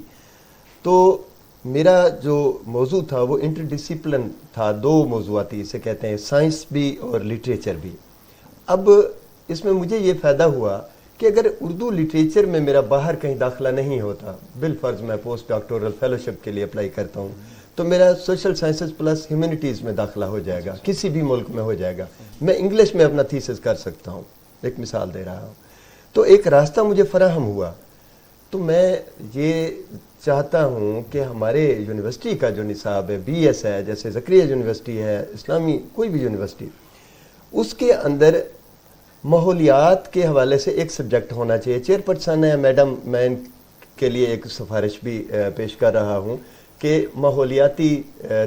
تو میرا جو موضوع تھا وہ انٹر ڈسپلن تھا, 2 موضوعاتی اسے کہتے ہیں, سائنس بھی اور لٹریچر بھی. اب اس میں مجھے یہ فائدہ ہوا کہ اگر اردو لٹریچر میں میرا باہر کہیں داخلہ نہیں ہوتا, بالفرض میں پوسٹ ڈاکٹورل فیلوشپ کے لیے اپلائی کرتا ہوں, تو میرا سوشل سائنسز پلس ہیومینٹیز میں داخلہ ہو جائے گا, کسی بھی ملک میں ہو جائے گا. میں انگلش میں اپنا تھیسس کر سکتا ہوں, ایک مثال دے رہا ہوں. تو ایک راستہ مجھے فراہم ہوا. تو میں یہ چاہتا ہوں کہ ہمارے یونیورسٹی کا جو نصاب ہے, بی ایس ہے, جیسے زکریا یونیورسٹی ہے, اسلامی کوئی بھی یونیورسٹی, اس کے اندر ماحولیات کے حوالے سے ایک سبجیکٹ ہونا چاہیے. چیئرپرسن ہے میڈم, میں ان کے لیے ایک سفارش بھی پیش کر رہا ہوں کہ ماحولیاتی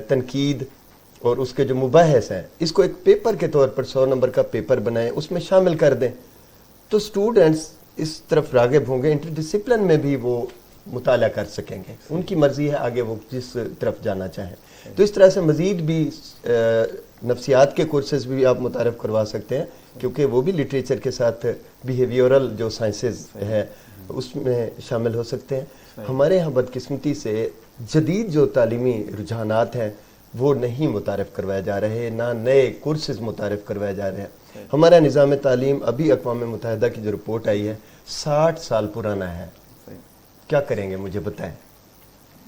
تنقید اور اس کے جو مباحث ہیں, اس کو ایک پیپر کے طور پر 100 نمبر کا پیپر بنائیں, اس میں شامل کر دیں. تو اسٹوڈنٹس اس طرف راغب ہوں گے, انٹر ڈسپلن میں بھی وہ مطالعہ کر سکیں گے. ان کی مرضی ہے آگے وہ جس طرف جانا چاہیں. تو اس طرح سے مزید بھی نفسیات کے کورسز بھی آپ متعارف کروا سکتے ہیں, کیونکہ وہ بھی لٹریچر کے ساتھ بیہیویورل جو سائنسز ہے اس میں شامل ہو سکتے ہیں. ہمارے یہاں بدقسمتی سے جدید جو تعلیمی رجحانات ہیں وہ نہیں متعارف کروائے جا رہے, نہ نئے کورسز متعارف کروائے جا رہے ہیں. ہمارا نظام تعلیم ابھی اقوام متحدہ کی جو رپورٹ آئی ہے 60 سال پرانا ہے. کیا کریں گے مجھے بتائیں,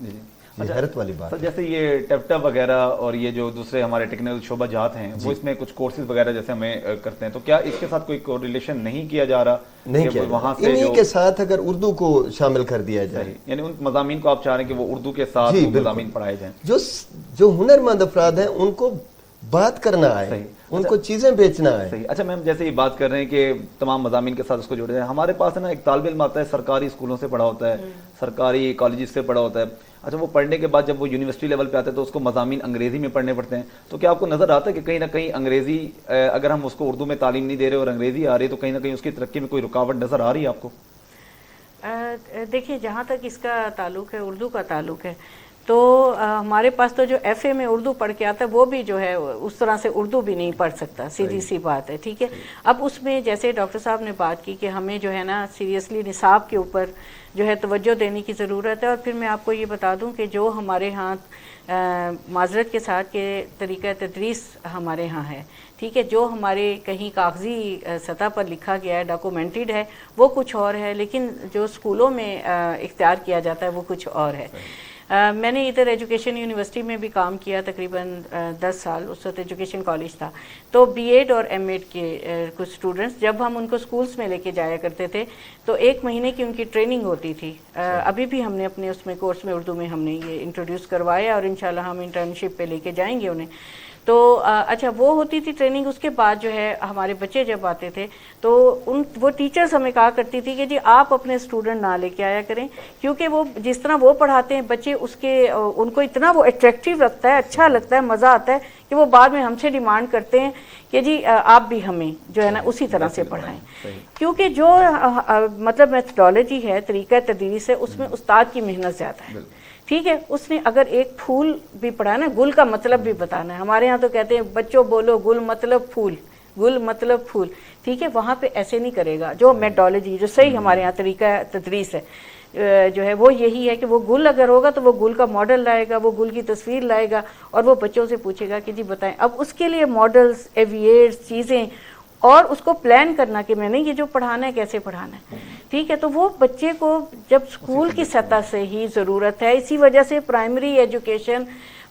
یہ حیرت والی بات. جیسے یہ ٹیپٹا وغیرہ اور یہ جو دوسرے ہمارے ٹیکنیکل شعبہ جات ہیں وہ اس میں کچھ کورسز وغیرہ جیسے ہمیں کرتے ہیں, تو کیا اس کے ساتھ کوئی کوریلیشن نہیں کیا جا رہا؟ نہیں کیا وہاں سے انہی کے ساتھ اگر اردو کو شامل کر دیا جائے, یعنی ان مضامین کو آپ چاہ رہے ہیں کہ وہ اردو کے ساتھ مضامین پڑھائے جائیں. جو ہنر مند افراد ہیں ان کو بات کرنا آئے, ان کو چیزیں بیچنا ہے. صحیح. اچھا میم, جیسے یہ بات کر رہے ہیں کہ تمام مضامین کے ساتھ اس کو جوڑے جائیں, ہمارے پاس ہے نا ایک طالب علم آتا ہے, سرکاری اسکولوں سے پڑھا ہوتا ہے, سرکاری کالجز سے پڑھا ہوتا ہے. اچھا وہ پڑھنے کے بعد جب وہ یونیورسٹی لیول پہ آتے ہیں تو اس کو مضامین انگریزی میں پڑھنے پڑتے ہیں. تو کیا آپ کو نظر آتا ہے کہ کہیں نہ کہیں انگریزی, اگر ہم اس کو اردو میں تعلیم نہیں دے رہے اور انگریزی آ رہی ہے تو کہیں نہ کہیں اس کی ترقی میں کوئی رکاوٹ نظر آ رہی ہے آپ کو؟ دیکھیے, جہاں تک اس کا تعلق ہے, اردو کا تعلق ہے, تو ہمارے پاس تو جو ایف اے میں اردو پڑھ کے آتا ہے وہ بھی جو ہے اس طرح سے اردو بھی نہیں پڑھ سکتا, سیدھی سی بات ہے. ٹھیک ہے, اب اس میں جیسے ڈاکٹر صاحب نے بات کی کہ ہمیں جو ہے نا سیریسلی نصاب کے اوپر جو ہے توجہ دینے کی ضرورت ہے. اور پھر میں آپ کو یہ بتا دوں کہ جو ہمارے ہاں معذرت کے ساتھ کہ طریقہ تدریس ہمارے ہاں ہے, ٹھیک ہے, جو ہمارے کہیں کاغذی سطح پر لکھا گیا ہے, ڈاکومنٹڈ ہے, وہ کچھ اور ہے, لیکن جو اسکولوں میں اختیار کیا جاتا ہے وہ کچھ اور ہے. میں نے ادھر ایجوکیشن یونیورسٹی میں بھی کام کیا تقریباً 10 سال. اس وقت ایجوکیشن کالج تھا. تو بی ایڈ اور ایم ایڈ کے کچھ اسٹوڈنٹس جب ہم ان کو اسکولس میں لے کے جایا کرتے تھے تو 1 مہینے کی ان کی ٹریننگ ہوتی تھی. ابھی بھی ہم نے اپنے اس میں کورس میں اردو میں ہم نے یہ انٹروڈیوس کروایا اور انشاءاللہ ہم انٹرنشپ پہ لے کے جائیں گے انہیں. تو اچھا وہ ہوتی تھی ٹریننگ. اس کے بعد جو ہے ہمارے بچے جب آتے تھے تو وہ ٹیچرز ہمیں کہا کرتی تھی کہ جی آپ اپنے اسٹوڈنٹ نہ لے کے آیا کریں, کیونکہ وہ جس طرح وہ پڑھاتے ہیں بچے ان کو اتنا وہ اٹریکٹیو لگتا ہے, اچھا لگتا ہے, مزہ آتا ہے کہ وہ بعد میں ہم سے ڈیمانڈ کرتے ہیں کہ جی آپ بھی ہمیں جو ہے نا اسی طرح سے پڑھائیں. کیونکہ جو مطلب میتھڈالوجی ہے, طریقہ تدریس ہے, اس میں استاد کی محنت زیادہ ہے. ٹھیک ہے, اس نے اگر ایک پھول بھی پڑھا نا, گل کا مطلب بھی بتانا ہے. ہمارے ہاں تو کہتے ہیں بچوں بولو گل مطلب پھول, گل مطلب پھول. ٹھیک ہے, وہاں پہ ایسے نہیں کرے گا. جو میتھڈالوجی جو صحیح ہمارے ہاں طریقہ تدریس ہے جو ہے وہ یہی ہے کہ وہ گل اگر ہوگا تو وہ گل کا ماڈل لائے گا, وہ گل کی تصویر لائے گا اور وہ بچوں سے پوچھے گا کہ جی بتائیں. اب اس کے لیے ماڈلز, ایویئرز, چیزیں اور اس کو پلان کرنا کہ میں نے یہ جو پڑھانا ہے کیسے پڑھانا ہے. ٹھیک ہے, تو وہ بچے کو جب اسکول کی سطح سے ہی ضرورت ہے. اسی وجہ سے پرائمری ایجوکیشن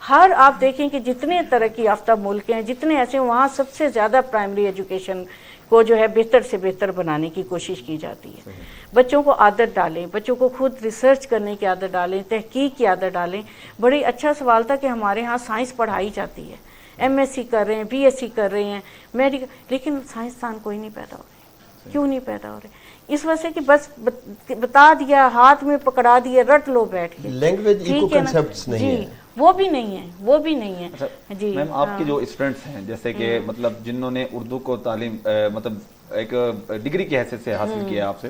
آپ دیکھیں کہ جتنے ترقی یافتہ ملک ہیں, جتنے ایسے وہاں سب سے زیادہ پرائمری ایجوکیشن کو جو ہے بہتر سے بہتر بنانے کی کوشش کی جاتی ہے. بچوں کو عادت ڈالیں, بچوں کو خود ریسرچ کرنے کی عادت ڈالیں, تحقیق کی عادت ڈالیں. بڑی اچھا سوال تھا کہ ہمارے ہاں سائنس پڑھائی جاتی ہے, ایم ایس سی کر رہے ہیں, بی ایس سی کر رہے ہیں, میڈیکل, لیکن سائنسدان کوئی نہیں پیدا ہو رہے. کیوں نہیں پیدا ہو رہے؟ اس وجہ سے کہ بس بتا دیا, ہاتھ میں پکڑا دیا, رٹ لو بیٹھ کے. لینگویج ایکو کنسپٹس نہیں جی, ہے, وہ بھی نہیں ہے, وہ بھی نہیں ہے. جی میم, آپ کے جو اسٹوڈنٹس ہیں جیسے کہ مطلب جنہوں نے اردو کو تعلیم مطلب ایک ڈگری کی حیثیت سے حاصل کیا آپ سے,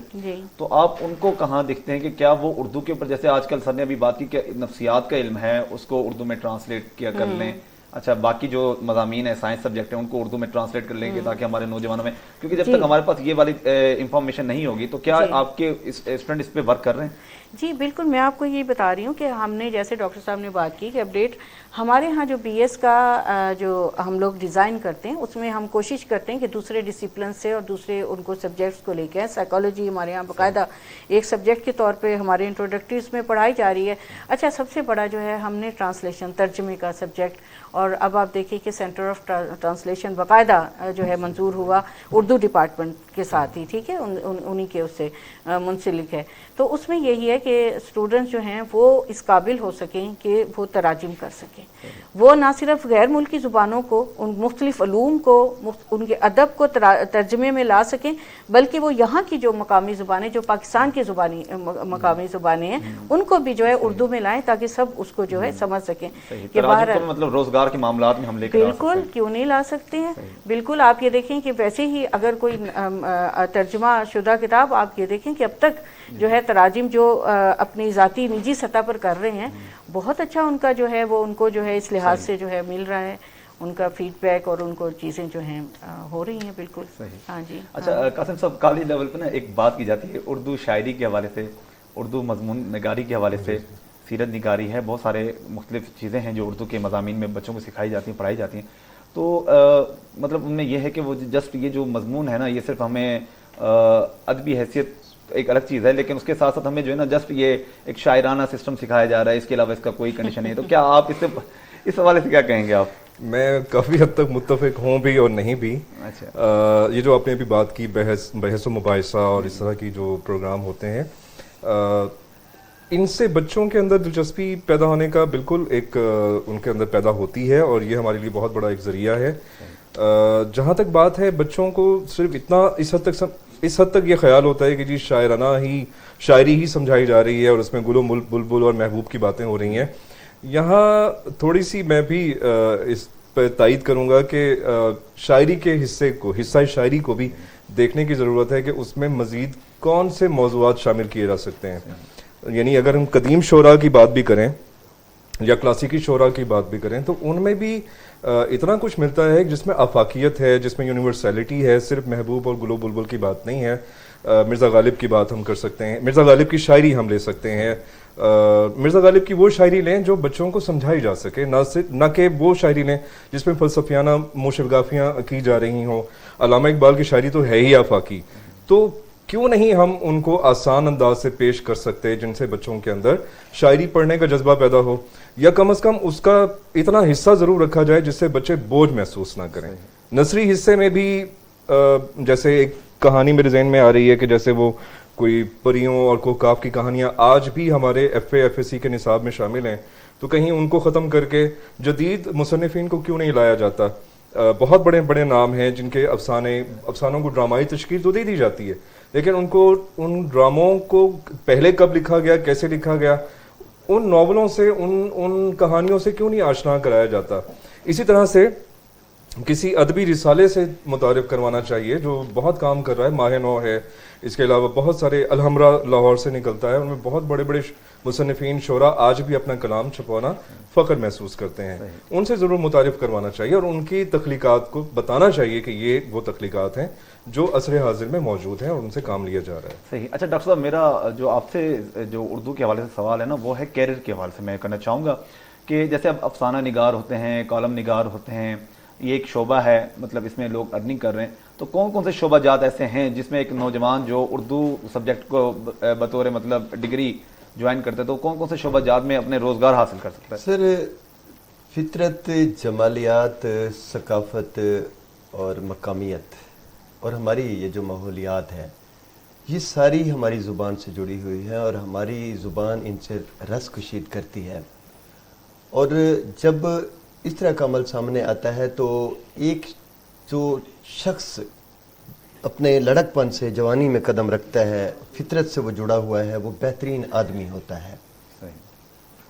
تو آپ ان کو کہاں دیکھتے ہیں کہ کیا وہ اردو کے اوپر, جیسے آج کل سر نے ابھی بات کی کہ نفسیات کا علم ہے اس کو اردو میں ٹرانسلیٹ کیا کر لیں, اچھا باقی جو مضامین ہیں سائنس سبجیکٹ ہیں ان کو اردو میں ٹرانسلیٹ کر لیں گے تاکہ ہمارے نوجوانوں میں, کیونکہ جب تک ہمارے پاس یہ والی انفارمیشن نہیں ہوگی تو کیا آپ کے اسٹوڈنٹ اس پہ ورک کر رہے ہیں؟ جی بالکل, میں آپ کو یہ بتا رہی ہوں کہ ہم نے جیسے ڈاکٹر صاحب نے بات کی کہ اپڈیٹ ہمارے ہاں جو بی ایس کا جو ہم لوگ ڈیزائن کرتے ہیں اس میں ہم کوشش کرتے ہیں کہ دوسرے ڈسپلن سے اور دوسرے ان کو سبجیکٹس کو لے کے آئیں. سائیکالوجی ہمارے یہاں باقاعدہ ایک سبجیکٹ کے طور پہ ہمارے انٹروڈکٹریز میں پڑھائی جا رہی ہے. اچھا, سب سے بڑا جو ہے ہم نے ٹرانسلیشن, ترجمے کا سبجیکٹ, اور اب آپ دیکھیں کہ سینٹر آف ٹرانسلیشن باقاعدہ جو ہے منظور ہوا اردو ڈپارٹمنٹ کے ساتھ ہی. ٹھیک ہے, انہی کے اس سے منسلک ہے. تو اس میں یہی ہے کہ اسٹوڈنٹس جو ہیں وہ اس قابل ہو سکیں کہ وہ تراجم کر سکیں. وہ نہ صرف غیر ملکی زبانوں کو, ان مختلف علوم کو, ان کے ادب کو ترجمے میں لا سکیں, بلکہ وہ یہاں کی جو مقامی زبانیں, جو پاکستان کی مقامی زبانیں ہیں, ان کو بھی جو ہے اردو میں لائیں تاکہ سب اس کو جو ہے سمجھ سکیں. کہ باہر مطلب روزگار کے معاملات میں ہم لے کر بالکل کیوں نہیں لا سکتے ہیں. بالکل, آپ یہ دیکھیں کہ ویسے ہی اگر کوئی ترجمہ شدہ کتاب, آپ یہ دیکھیں کہ اب تک جو ہے تراجم جو اپنی ذاتی نجی سطح پر کر رہے ہیں, بہت اچھا ان کا جو ہے وہ ان کو جو ہے اس لحاظ سے جو ہے مل رہا ہے, ان کا فیڈ بیک اور ان کو چیزیں جو ہیں ہو رہی ہیں. بالکل ہاں جی. اچھا قاسم صاحب, کالج لیول پہ نا ایک بات کی جاتی ہے اردو شاعری کے حوالے سے, اردو مضمون نگاری کے حوالے سے, سیرت نگاری ہے, بہت سارے مختلف چیزیں ہیں جو اردو کے مضامین میں بچوں کو سکھائی جاتی ہیں, پڑھائی جاتی ہیں. تو مطلب ان میں یہ ہے کہ وہ جسٹ یہ جو مضمون ہے نا یہ صرف ہمیں ادبی حیثیت ایک الگ چیز ہے, لیکن اس کے ساتھ ساتھ ہمیں جو ہے نا جسٹ یہ ایک شاعرانہ سسٹم سکھایا جا رہا ہے, اس کے علاوہ اس کا کوئی کنڈیشن نہیں ہے. تو کیا آپ اس حوالے سے کیا کہیں گے آپ؟ میں کافی حد تک متفق ہوں بھی اور نہیں بھی. اچھا, یہ جو آپ نے ابھی بات کی بحث و مباحثہ اور اس طرح کی جو پروگرام ہوتے ہیں, ان سے بچوں کے اندر دلچسپی پیدا ہونے کا بالکل ایک ان کے اندر پیدا ہوتی ہے, اور یہ ہمارے لیے بہت بڑا ایک ذریعہ ہے. جہاں تک بات ہے بچوں کو صرف اتنا اس حد تک یہ خیال ہوتا ہے کہ جی شاعری ہی سمجھائی جا رہی ہے اور اس میں گل و بلبل اور محبوب کی باتیں ہو رہی ہیں. یہاں تھوڑی سی میں بھی اس پہ تائید کروں گا کہ شاعری کے حصہ شاعری کو بھی دیکھنے کی ضرورت ہے کہ اس میں مزید کون سے موضوعات شامل کیے جا سکتے ہیں. یعنی اگر ہم قدیم شعراء کی بات بھی کریں یا کلاسیکی شعراء کی بات بھی کریں تو ان میں بھی اتنا کچھ ملتا ہے جس میں آفاقیت ہے, جس میں یونیورسلٹی ہے, صرف محبوب اور گل و بلبل کی بات نہیں ہے. مرزا غالب کی بات ہم کر سکتے ہیں, مرزا غالب کی شاعری ہم لے سکتے ہیں. مرزا غالب کی وہ شاعری لیں جو بچوں کو سمجھائی جا سکے, نہ کہ وہ شاعری لیں جس میں فلسفیانہ موشگافیاں کی جا رہی ہوں. علامہ اقبال کی شاعری تو ہے ہی آفاقی, تو کیوں نہیں ہم ان کو آسان انداز سے پیش کر سکتے جن سے بچوں کے اندر شاعری پڑھنے کا جذبہ پیدا ہو، یا کم از کم اس کا اتنا حصہ ضرور رکھا جائے جس سے بچے بوجھ محسوس نہ کریں. نثری حصے میں بھی جیسے ایک کہانی میرے ذہن میں آ رہی ہے کہ جیسے وہ کوئی پریوں اور کوکاف کی کہانیاں آج بھی ہمارے FA/FSC کے نصاب میں شامل ہیں، تو کہیں ان کو ختم کر کے جدید مصنفین کو کیوں نہیں لایا جاتا؟ بہت بڑے بڑے نام ہیں جن کے افسانوں کو ڈرامائی تشکیل تو دے دی جاتی ہے، لیکن ان ڈراموں کو پہلے کب لکھا گیا، کیسے لکھا گیا، ان ناولوں سے ان کہانیوں سے کیوں نہیں آشنا کرایا جاتا؟ اسی طرح سے کسی ادبی رسالے سے متعارف کروانا چاہیے جو بہت کام کر رہا ہے. ماہ نو ہے، اس کے علاوہ بہت سارے الحمرہ لاہور سے نکلتا ہے، ان میں بہت بڑے بڑے مصنفین شعراء آج بھی اپنا کلام چھپوانا فخر محسوس کرتے ہیں. ان سے ضرور متعارف کروانا چاہیے اور ان کی تخلیقات کو بتانا چاہیے کہ یہ وہ تخلیقات ہیں جو عصر حاضر میں موجود ہیں اور ان سے کام لیا جا رہا ہے. صحیح. اچھا ڈاکٹر صاحب، میرا جو آپ سے جو اردو کے حوالے سے سوال ہے نا، وہ ہے کیریئر کے حوالے سے میں کرنا چاہوں گا کہ جیسے اب افسانہ نگار ہوتے ہیں، کالم نگار ہوتے ہیں، یہ ایک شعبہ ہے، مطلب اس میں لوگ ارننگ کر رہے ہیں، تو کون کون سے شعبہ جات ایسے ہیں جس میں ایک نوجوان جو اردو سبجیکٹ کو بطور مطلب ڈگری جوائن کرتے ہیں تو کون کون سے شعبہ جات میں اپنے روزگار حاصل کر سکتا ہے؟ سر، فطرت، جمالیات، ثقافت اور مقامیت اور ہماری یہ جو ماحولیات ہے، یہ ساری ہماری زبان سے جڑی ہوئی ہے اور ہماری زبان ان سے رس کشید کرتی ہے. اور جب اس طرح کا عمل سامنے آتا ہے تو ایک جو شخص اپنے لڑک پن سے جوانی میں قدم رکھتا ہے، فطرت سے وہ جڑا ہوا ہے، وہ بہترین آدمی ہوتا ہے.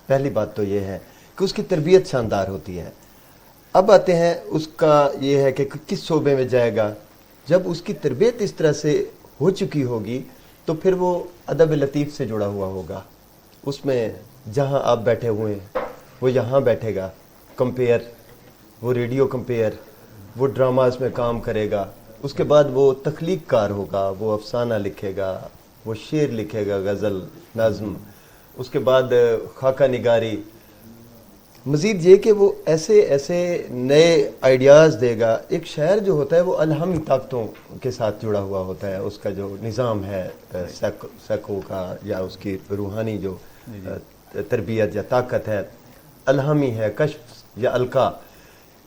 پہلی بات تو یہ ہے کہ اس کی تربیت شاندار ہوتی ہے. اب آتے ہیں اس کا یہ ہے کہ کس شعبے میں جائے گا. جب اس کی تربیت اس طرح سے ہو چکی ہوگی تو پھر وہ ادب لطیف سے جڑا ہوا ہوگا. اس میں جہاں آپ بیٹھے ہوئے ہیں وہ یہاں بیٹھے گا، کمپیئر، وہ ریڈیو کمپیئر، وہ ڈراماز میں کام کرے گا. اس کے بعد وہ تخلیق کار ہوگا، وہ افسانہ لکھے گا، وہ شعر لکھے گا، غزل، نظم. اس کے بعد خاکہ نگاری. مزید یہ کہ وہ ایسے نئے آئیڈیاز دے گا. ایک شاعر جو ہوتا ہے وہ الہامی طاقتوں کے ساتھ جڑا ہوا ہوتا ہے. اس کا جو نظام ہے سیکو کا یا اس کی روحانی جو تربیت یا طاقت ہے، الہامی ہے، کشف یا القا.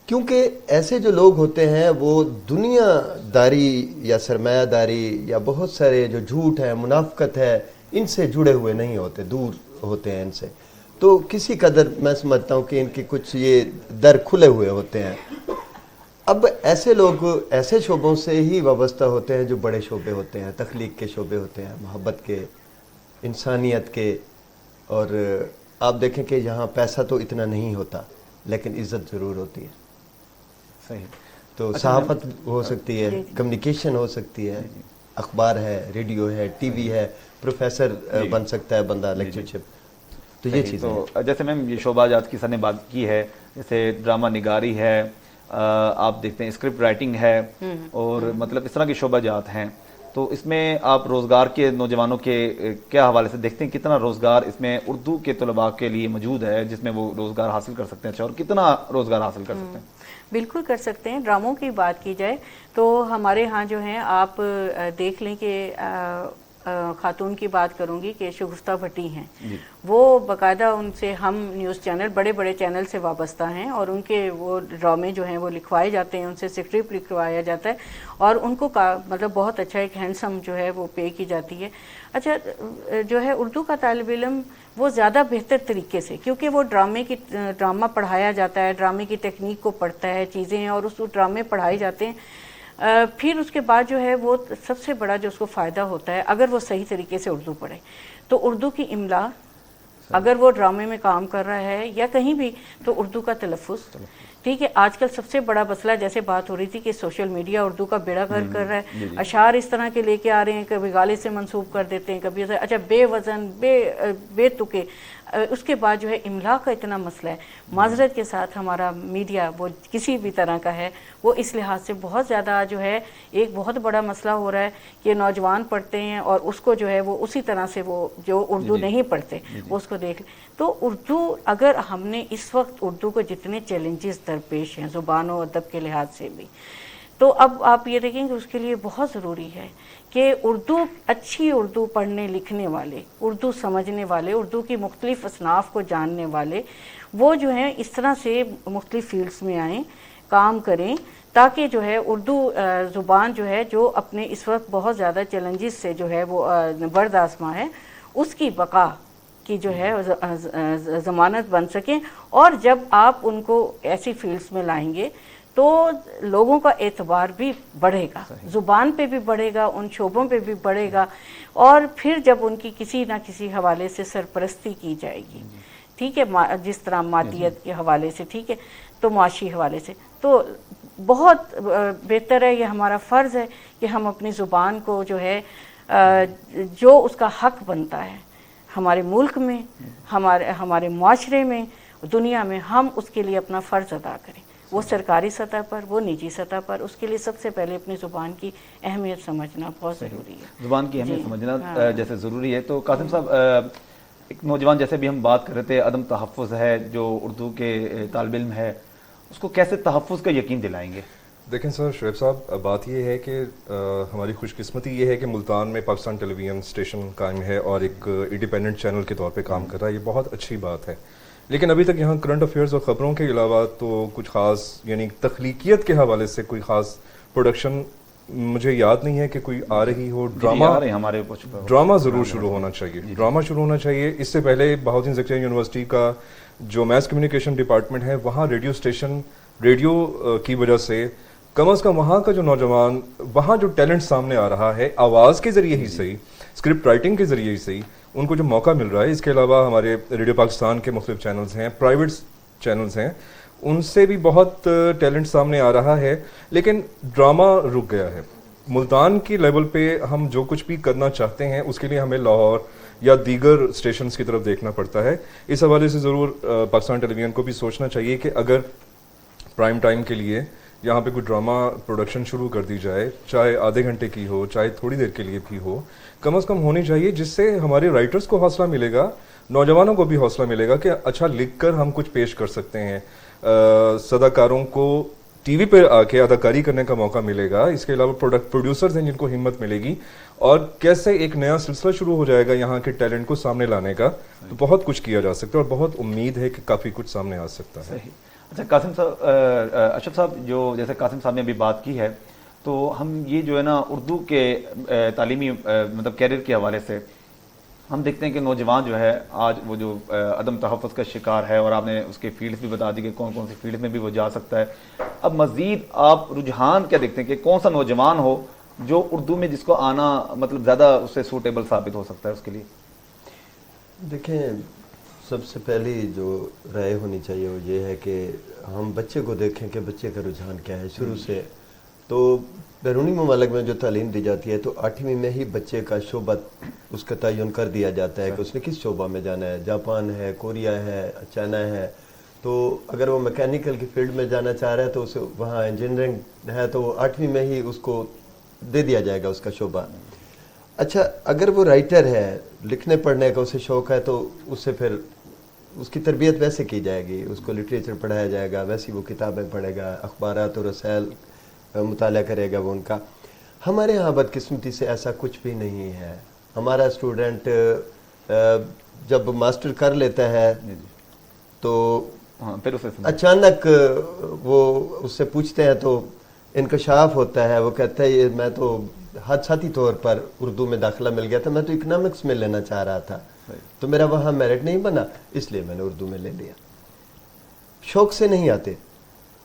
کیونکہ ایسے جو لوگ ہوتے ہیں وہ دنیا داری یا سرمایہ داری یا بہت سارے جو جھوٹ ہے، منافقت ہے، ان سے جڑے ہوئے نہیں ہوتے، دور ہوتے ہیں ان سے. تو کسی قدر میں سمجھتا ہوں کہ ان کے کچھ یہ در کھلے ہوئے ہوتے ہیں. اب ایسے لوگ ایسے شعبوں سے ہی وابستہ ہوتے ہیں جو بڑے شعبے ہوتے ہیں، تخلیق کے شعبے ہوتے ہیں، محبت کے، انسانیت کے. اور آپ دیکھیں کہ یہاں پیسہ تو اتنا نہیں ہوتا لیکن عزت ضرور ہوتی ہے. صحیح. تو صحافت ہو سکتی ہے، کمیونیکیشن ہو سکتی ہے، اخبار ہے، ریڈیو ہے، ٹی وی ہے، پروفیسر بن سکتا ہے بندہ، لیکچرشپ. تو یہ چیزیں تو جیسے میم یہ شعبہ جات کی سر نے بات کی ہے، جیسے ڈرامہ نگاری ہے، آپ دیکھتے ہیں اسکرپٹ رائٹنگ ہے، اور مطلب اس طرح کے شعبہ جات ہیں. تو اس میں آپ روزگار کے نوجوانوں کے کیا حوالے سے دیکھتے ہیں؟ کتنا روزگار اس میں اردو کے طلباء کے لیے موجود ہے جس میں وہ روزگار حاصل کر سکتے ہیں؟ اچھا، اور کتنا روزگار حاصل کر سکتے ہیں؟ بالکل کر سکتے ہیں. ڈراموں کی بات کی جائے تو ہمارے ہاں جو ہیں آپ دیکھ لیں کہ خاتون کی بات کروں گی کہ شگفتہ بھٹی ہیں، وہ باقاعدہ ان سے ہم نیوز چینل، بڑے بڑے چینل سے وابستہ ہیں اور ان کے وہ ڈرامے جو ہیں وہ لکھوائے جاتے ہیں، ان سے اسکرپٹ لکھوایا جاتا ہے اور ان کو مطلب بہت اچھا ایک ہینڈسم جو ہے وہ پے کی جاتی ہے. اچھا، جو ہے اردو کا طالب علم وہ زیادہ بہتر طریقے سے، کیونکہ وہ ڈرامہ پڑھایا جاتا ہے، ڈرامے کی ٹیکنیک کو پڑھتا ہے، چیزیں، اور اس ڈرامے پڑھائے جاتے ہیں. پھر اس کے بعد جو ہے وہ سب سے بڑا جو اس کو فائدہ ہوتا ہے اگر وہ صحیح طریقے سے اردو پڑھے تو اردو کی املا، اگر وہ ڈرامے میں کام کر رہا ہے یا کہیں بھی، تو اردو کا تلفظ. ٹھیک ہے، آج کل سب سے بڑا مسئلہ جیسے بات ہو رہی تھی کہ سوشل میڈیا اردو کا بیڑا غرق کر رہا ہے. اشعار اس طرح کے لے کے آ رہے ہیں، کبھی غالب سے منسوب کر دیتے ہیں، کبھی اچھا بے وزن، بے تکے. اس کے بعد جو ہے املا کا اتنا مسئلہ ہے. معذرت کے ساتھ ہمارا میڈیا وہ کسی بھی طرح کا ہے، وہ اس لحاظ سے بہت زیادہ جو ہے ایک بہت بڑا مسئلہ ہو رہا ہے کہ نوجوان پڑھتے ہیں اور اس کو جو ہے وہ اسی طرح سے وہ جو اردو نہیں پڑھتے وہ اس کو دیکھ. تو اردو، اگر ہم نے اس وقت اردو کو جتنے چیلنجز درپیش ہیں زبان و ادب کے لحاظ سے بھی، تو اب آپ یہ دیکھیں کہ اس کے لیے بہت ضروری ہے کہ اردو، اچھی اردو پڑھنے لکھنے والے، اردو سمجھنے والے، اردو کی مختلف اصناف کو جاننے والے، وہ جو ہیں اس طرح سے مختلف فیلڈز میں آئیں، کام کریں، تاکہ جو ہے اردو زبان جو ہے، جو اپنے اس وقت بہت زیادہ چیلنجز سے جو ہے وہ برد آزما ہے، اس کی بقا کی جو ہے ضمانت بن سکیں. اور جب آپ ان کو ایسی فیلڈز میں لائیں گے تو لوگوں کا اعتبار بھی بڑھے گا، زبان پہ بھی بڑھے گا، ان شعبوں پہ بھی بڑھے گا، اور پھر جب ان کی کسی نہ کسی حوالے سے سرپرستی کی جائے گی، ٹھیک ہے، جس طرح مادیت کے حوالے سے، ٹھیک ہے، تو معاشی حوالے سے، تو بہت بہتر ہے، یہ ہمارا فرض ہے کہ ہم اپنی زبان کو جو ہے جو اس کا حق بنتا ہے ہمارے ملک میں، ہمارے معاشرے میں، دنیا میں، ہم اس کے لیے اپنا فرض ادا کریں، وہ سرکاری سطح پر، وہ نجی سطح پر. اس کے لیے سب سے پہلے اپنی زبان کی اہمیت سمجھنا بہت ضروری ہے. زبان کی اہمیت سمجھنا جیسے ضروری ہے. تو قاسم صاحب، ایک نوجوان جیسے بھی ہم بات کر رہے تھے، عدم تحفظ ہے جو اردو کے طالب علم ہے، اس کو کیسے تحفظ کا یقین دلائیں گے؟ دیکھیں سر شعیب صاحب، بات یہ ہے کہ ہماری خوش قسمتی یہ ہے کہ ملتان میں پاکستان ٹیلی ویژن اسٹیشن قائم ہے اور ایک انڈیپینڈنٹ چینل کے طور پہ کام کر رہا ہے. یہ بہت اچھی بات ہے، لیکن ابھی تک یہاں کرنٹ افیئرز اور خبروں کے علاوہ تو کچھ خاص، یعنی تخلیقیت کے حوالے سے کوئی خاص پروڈکشن مجھے یاد نہیں ہے کہ کوئی آ رہی ہو. ڈرامہ ضرور شروع ہونا چاہیے، ڈرامہ شروع ہونا چاہیے. اس سے پہلے بہاؤدین زکریا یونیورسٹی کا جو میس کمیونیکیشن ڈپارٹمنٹ ہے، وہاں ریڈیو اسٹیشن، ریڈیو کی وجہ سے کم از کم وہاں کا جو نوجوان، وہاں جو ٹیلنٹ سامنے آ رہا ہے، آواز کے ذریعے ہی صحیح، اسکرپٹ رائٹنگ کے ذریعے ہی صحیح، ان کو جو موقع مل رہا ہے. اس کے علاوہ ہمارے ریڈیو پاکستان کے مختلف چینلز ہیں، پرائیویٹ چینلز ہیں، ان سے بھی بہت ٹیلنٹ سامنے آ رہا ہے. لیکن ڈرامہ رک گیا ہے. ملتان کی لیول پہ ہم جو کچھ بھی کرنا چاہتے ہیں اس کے لیے ہمیں لاہور یا دیگر اسٹیشنز کی طرف دیکھنا پڑتا ہے. اس حوالے سے ضرور پاکستان ٹیلی ویژن کو بھی سوچنا چاہیے کہ اگر پرائم ٹائم کے لیے یہاں پہ کوئی ڈرامہ پروڈکشن شروع کر دی جائے، چاہے آدھے گھنٹے کی ہو، چاہے تھوڑی دیر کے لیے بھی ہو، کم از کم ہونی چاہیے، جس سے ہمارے رائٹرز کو حوصلہ ملے گا، نوجوانوں کو بھی حوصلہ ملے گا کہ اچھا لکھ کر ہم کچھ پیش کر سکتے ہیں. صداکاروں کو ٹی وی پہ آ کے اداکاری کرنے کا موقع ملے گا. اس کے علاوہ پروڈیوسرز ہیں جن کو ہمت ملے گی، اور کیسے ایک نیا سلسلہ شروع ہو جائے گا یہاں کے ٹیلنٹ کو سامنے لانے کا. تو بہت کچھ کیا جا سکتا ہے اور بہت امید ہے کہ کافی کچھ سامنے آ سکتا ہے. اچھا قاسم صاحب، اشرف صاحب، جو جیسے قاسم صاحب نے ابھی بات کی ہے، تو ہم یہ جو ہے نا اردو کے تعلیمی مطلب کیریئر کے حوالے سے ہم دیکھتے ہیں کہ نوجوان جو ہے آج وہ جو عدم تحفظ کا شکار ہے، اور آپ نے اس کے فیلڈز بھی بتا دی کہ کون کون سی فیلڈ میں بھی وہ جا سکتا ہے. اب مزید آپ رجحان کیا دیکھتے ہیں کہ کون سا نوجوان ہو جو اردو میں جس کو آنا مطلب زیادہ اس سے سوٹیبل ثابت ہو سکتا ہے اس کے لیے؟ دیکھیں، سب سے پہلی جو رائے ہونی چاہیے وہ یہ ہے کہ ہم بچے کو دیکھیں کہ بچے کا رجحان کیا ہے شروع سے. تو بیرونی ممالک میں جو تعلیم دی جاتی ہے تو 8ویں میں ہی بچے کا شعبہ اس کا تعین کر دیا جاتا ہے کہ اس نے کس شعبہ میں جانا ہے. جاپان ہے، کوریا ہے، چائنا ہے. تو اگر وہ میکینیکل کی فیلڈ میں جانا چاہ رہا ہے تو اسے وہاں انجینئرنگ ہے تو 8ویں میں ہی اس کو دے دیا جائے گا اس کا شعبہ. اچھا، اگر وہ رائٹر ہے، لکھنے پڑھنے کا اسے شوق ہے، تو اس سے پھر اس کی تربیت ویسے کی جائے گی، اس کو لٹریچر پڑھایا جائے گا، ویسی وہ کتابیں پڑھے گا، اخبارات اور رسائل مطالعہ کرے گا وہ ان کا. ہمارے ہاں بدقسمتی سے ایسا کچھ بھی نہیں ہے. ہمارا اسٹوڈنٹ جب ماسٹر کر لیتا ہے تو پھر اچانک وہ اس سے پوچھتے ہیں تو انکشاف ہوتا ہے، وہ کہتا ہے یہ میں تو حادثاتی طور پر اردو میں داخلہ مل گیا تھا، میں تو اکنامکس میں لینا چاہ رہا تھا، تو میرا وہاں میرٹ نہیں بنا، اس لیے میں نے اردو میں لے لیا. شوق سے نہیں آتے.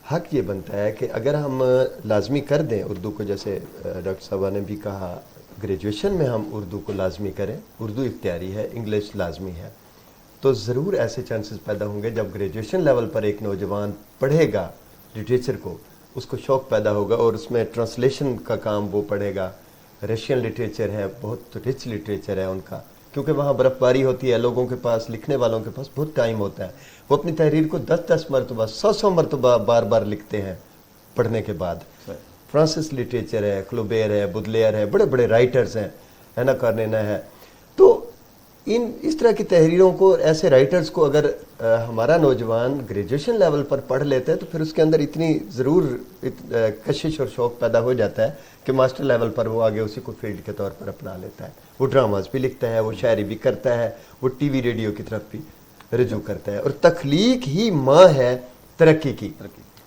حق یہ بنتا ہے کہ اگر ہم لازمی کر دیں اردو کو، جیسے ڈاکٹر صاحبہ نے بھی کہا، گریجویشن میں ہم اردو کو لازمی کریں، اردو اختیاری ہے، انگلش لازمی ہے، تو ضرور ایسے چانسز پیدا ہوں گے جب گریجویشن لیول پر ایک نوجوان پڑھے گا لٹریچر کو، اس کو شوق پیدا ہوگا اور اس میں ٹرانسلیشن کا کام وہ پڑھے گا. رشین لٹریچر ہے، بہت رچ لٹریچر ہے ان کا، کیونکہ وہاں برف باری ہوتی ہے، لوگوں کے پاس، لکھنے والوں کے پاس بہت ٹائم ہوتا ہے. وہ اپنی تحریر کو 10 مرتبہ 100 مرتبہ بار بار لکھتے ہیں پڑھنے کے بعد. فرانسس لٹریچر ہے، کلوبیر ہے، بدلیئر ہے، بڑے بڑے رائٹرز ہیں، اینا کارنینا ہے. تو اس طرح کی تحریروں کو، ایسے رائٹرز کو اگر ہمارا نوجوان گریجویشن لیول پر پڑھ لیتے ہیں تو پھر اس کے اندر اتنی ضرور کشش اور شوق پیدا ہو جاتا ہے کہ ماسٹر لیول پر وہ آگے اسی کو فیلڈ کے طور پر اپنا لیتا ہے. وہ ڈراماز بھی لکھتا ہے، وہ شاعری بھی کرتا ہے، وہ ٹی وی ریڈیو کی طرف بھی رجوع کرتا ہے. اور تخلیق ہی ماں ہے ترقی کی،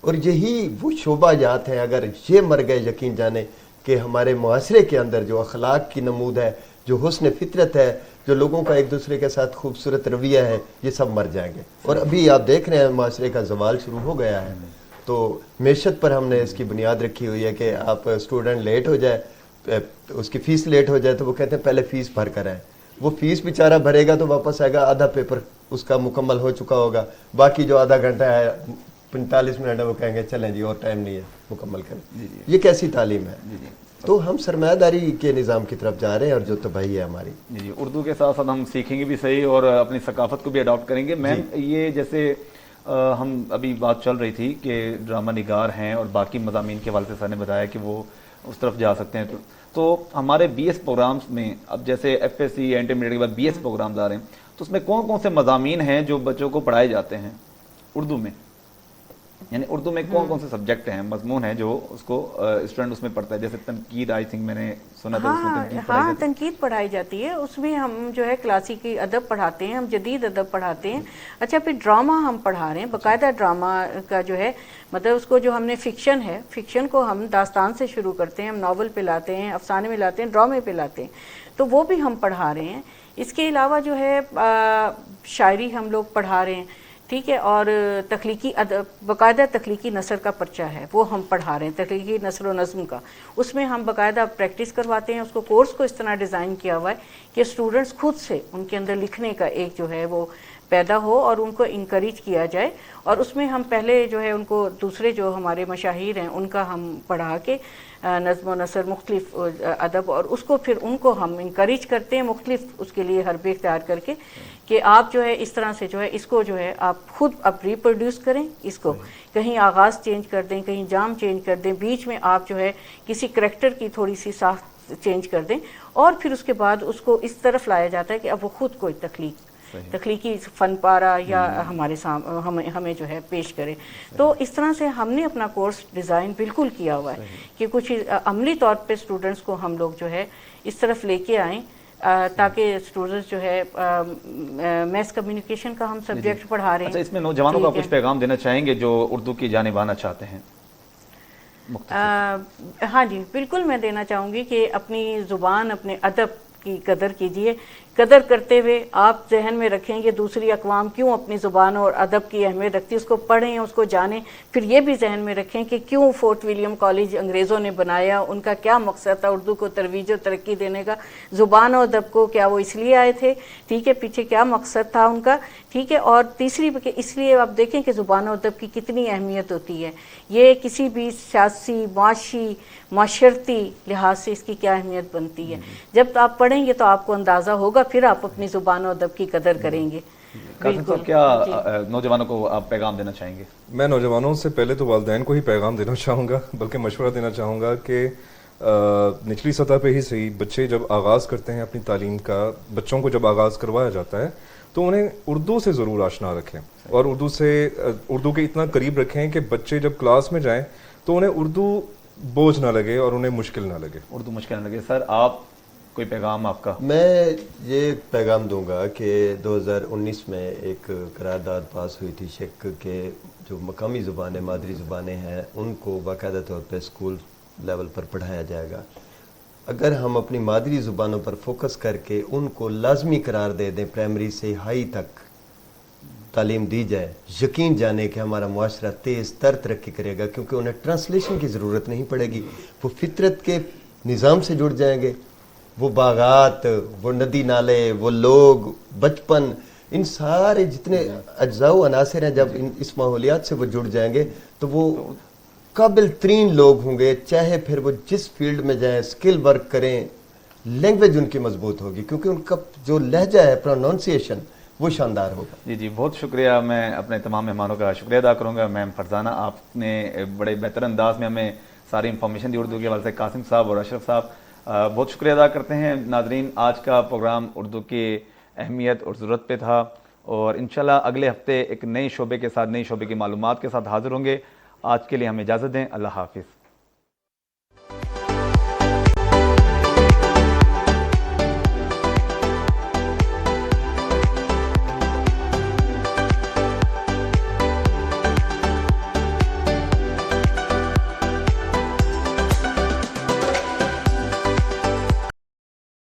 اور یہی وہ شعبہ جات ہیں. اگر یہ مر گئے یقین جانے کہ ہمارے معاشرے کے اندر جو اخلاق کی نمود ہے، جو حسن فطرت ہے، جو لوگوں کا ایک دوسرے کے ساتھ خوبصورت رویہ ہے، یہ سب مر جائیں گے. اور ابھی آپ دیکھ رہے ہیں معاشرے کا زوال شروع ہو گیا ہے. تو معیشت پر ہم نے اس کی بنیاد رکھی ہوئی ہے کہ آپ اسٹوڈنٹ لیٹ ہو جائے، اس کی فیس لیٹ ہو جائے تو وہ کہتے ہیں پہلے فیس بھر کر آئیں. وہ فیس بیچارہ بھرے گا تو واپس آئے گا، آدھا پیپر اس کا مکمل ہو چکا ہوگا، باقی جو آدھا گھنٹہ ہے 45 منٹ ہے وہ کہیں گے چلیں جی اور ٹائم نہیں ہے مکمل کریں. یہ کیسی تعلیم ہے؟ تو ہم سرمایہ داری کے نظام کی طرف جا رہے ہیں اور جو تباہی ہے ہماری. جی اردو کے ساتھ ساتھ ہم سیکھیں گے بھی صحیح اور اپنی ثقافت کو بھی اڈاپٹ کریں گے. میم یہ جیسے ہم ابھی بات چل رہی تھی کہ ڈرامہ نگار ہیں اور باقی مضامین کے حوالے سے سر نے بتایا کہ وہ اس طرف جا سکتے ہیں، تو ہمارے بی ایس پروگرامز میں اب جیسے ایف ایس سی انٹرمیڈیٹ کے بعد بی ایس پروگرامز آ رہے ہیں، تو اس میں کون کون سے مضامین ہیں جو بچوں کو پڑھائے جاتے ہیں اردو میں؟ یعنی اردو میں کون کون سے سبجیکٹ ہیں، مضمون ہیں جو اس کو اسٹوڈنٹ اس میں پڑھتا ہے؟ جیسے تنقید، آئی تھنک میں نے سنا تھا اس میں تنقید پڑھائی جاتی ہے. تنقید پڑھائی جاتی ہے. اس میں ہم جو ہے کلاسیکی ادب پڑھاتے ہیں، ہم جدید ادب پڑھاتے ہیں. اچھا پھر ڈرامہ ہم پڑھا رہے ہیں، باقاعدہ ڈرامہ کا جو ہے مطلب اس کو جو ہم نے فکشن ہے، فکشن کو ہم داستان سے شروع کرتے ہیں، ہم ناول پہ لاتے ہیں، افسانے میں لاتے ہیں، ڈرامے پہ لاتے ہیں، تو وہ بھی ہم پڑھا رہے ہیں. اس کے علاوہ جو ہے شاعری ہم لوگ پڑھا رہے ہیں، ٹھیک ہے. اور تخلیقی باقاعدہ تخلیقی نثر کا پرچہ ہے وہ ہم پڑھا رہے ہیں، تخلیقی نثر و نظم کا. اس میں ہم باقاعدہ پریکٹس کرواتے ہیں. اس کو کورس کو اس طرح ڈیزائن کیا ہوا ہے کہ اسٹوڈنٹس خود سے ان کے اندر لکھنے کا ایک جو ہے وہ پیدا ہو اور ان کو انکریج کیا جائے. اور اس میں ہم پہلے جو ہے ان کو دوسرے جو ہمارے مشاہیر ہیں ان کا ہم پڑھا کے نظم و نثر مختلف ادب، اور اس کو پھر ان کو ہم انکریج کرتے ہیں مختلف اس کے لیے حربے اختیار کر کے کہ آپ جو ہے اس طرح سے جو ہے اس کو جو ہے آپ خود اب ریپروڈیوس کریں. اس کو کہیں آغاز چینج کر دیں، کہیں جام چینج کر دیں، بیچ میں آپ جو ہے کسی کریکٹر کی تھوڑی سی ساخت چینج کر دیں، اور پھر اس کے بعد اس کو اس طرف لایا جاتا ہے کہ اب وہ خود کوئی تخلیقی فن پارہ یا ہمارے ہمیں جو ہے پیش کرے. تو اس طرح سے ہم نے اپنا کورس ڈیزائن بالکل کیا ہوا ہے کہ کچھ عملی طور پہ اسٹوڈنٹس کو ہم لوگ جو ہے اس طرف لے کے آئیں تاکہ اسٹوڈنٹس جو ہے میس کمیونیکیشن کا ہم سبجیکٹ پڑھا رہے ہیں. اچھا اس میں نوجوانوں کو کچھ پیغام دینا چاہیں گے جو اردو کی جانب آنا چاہتے ہیں؟ ہاں جی بالکل میں دینا چاہوں گی کہ اپنی زبان، اپنے ادب کی قدر کیجئے. قدر کرتے ہوئے آپ ذہن میں رکھیں کہ دوسری اقوام کیوں اپنی زبان اور ادب کی اہمیت رکھتی ہے، اس کو پڑھیں، اس کو جانیں. پھر یہ بھی ذہن میں رکھیں کہ کیوں فورٹ ولیم کالج انگریزوں نے بنایا، ان کا کیا مقصد تھا اردو کو ترویج و ترقی دینے کا. زبان و ادب کو کیا وہ اس لیے آئے تھے، ٹھیک ہے، پیچھے کیا مقصد تھا ان کا، ٹھیک ہے. اور تیسری اس لیے آپ دیکھیں کہ زبان و ادب کی کتنی اہمیت ہوتی ہے. یہ کسی بھی سیاسی، معاشی، معاشرتی لحاظ سے اس کی کیا اہمیت بنتی ہے. جب آپ پڑھیں گے تو آپ کو اندازہ ہوگا، پھر آپ اپنی زبان و ادب کی قدر کریں گے. قاسم صاحب کیا نوجوانوں کو آپ پیغام دینا چاہیں گے؟ میں نوجوانوں سے پہلے تو والدین کو ہی پیغام دینا چاہوں گا، بلکہ مشورہ دینا چاہوں گا کہ نچلی سطح پہ ہی صحیح بچے جب آغاز کرتے ہیں اپنی تعلیم کا، بچوں کو جب آغاز کروایا جاتا ہے تو انہیں اردو سے ضرور آشنا رکھیں اور اردو کے اتنا قریب رکھیں کہ بچے جب کلاس میں جائیں تو انہیں اردو بوجھ نہ لگے اور انہیں مشکل نہ لگے. اردو مشکل نہ لگے. سر آپ کوئی پیغام آپ کا؟ میں یہ پیغام دوں گا کہ 2019 میں ایک قرارداد پاس ہوئی تھی شک کہ جو مقامی زبانیں، مادری زبانیں ہیں، ان کو باقاعدہ طور پہ اسکول لیول پر پڑھایا جائے گا. اگر ہم اپنی مادری زبانوں پر فوکس کر کے ان کو لازمی قرار دے دیں، پرائمری سے ہائی تک تعلیم دی جائے، یقین جانے کہ ہمارا معاشرہ تیز تر ترقی کرے گا، کیونکہ انہیں ٹرانسلیشن کی ضرورت نہیں پڑے گی. وہ فطرت کے نظام سے جڑ جائیں گے. وہ باغات، وہ ندی نالے، وہ لوگ، بچپن، ان سارے جتنے اجزاء و عناصر ہیں، جب اس ماحولیات سے وہ جڑ جائیں گے تو وہ قابل ترین لوگ ہوں گے، چاہے پھر وہ جس فیلڈ میں جائیں، اسکل ورک کریں. لینگویج ان کی مضبوط ہوگی کیونکہ ان کا جو لہجہ ہے، پروننسیشن، وہ شاندار ہوگا. جی بہت شکریہ. میں اپنے تمام مہمانوں کا شکریہ ادا کروں گا. میم فرزانہ، آپ نے بڑے بہتر انداز میں ہمیں ساری انفارمیشن دی اردو کے حوالے سے. قاسم صاحب اور اشرف صاحب بہت شکریہ ادا کرتے ہیں. ناظرین، آج کا پروگرام اردو کے اہمیت اور ضرورت پہ تھا، اور انشاءاللہ اگلے ہفتے ایک نئے شعبے کے ساتھ، نئی شعبے کی معلومات کے ساتھ حاضر ہوں گے۔ آج کے لیے ہمیں اجازت دیں، اللہ حافظ۔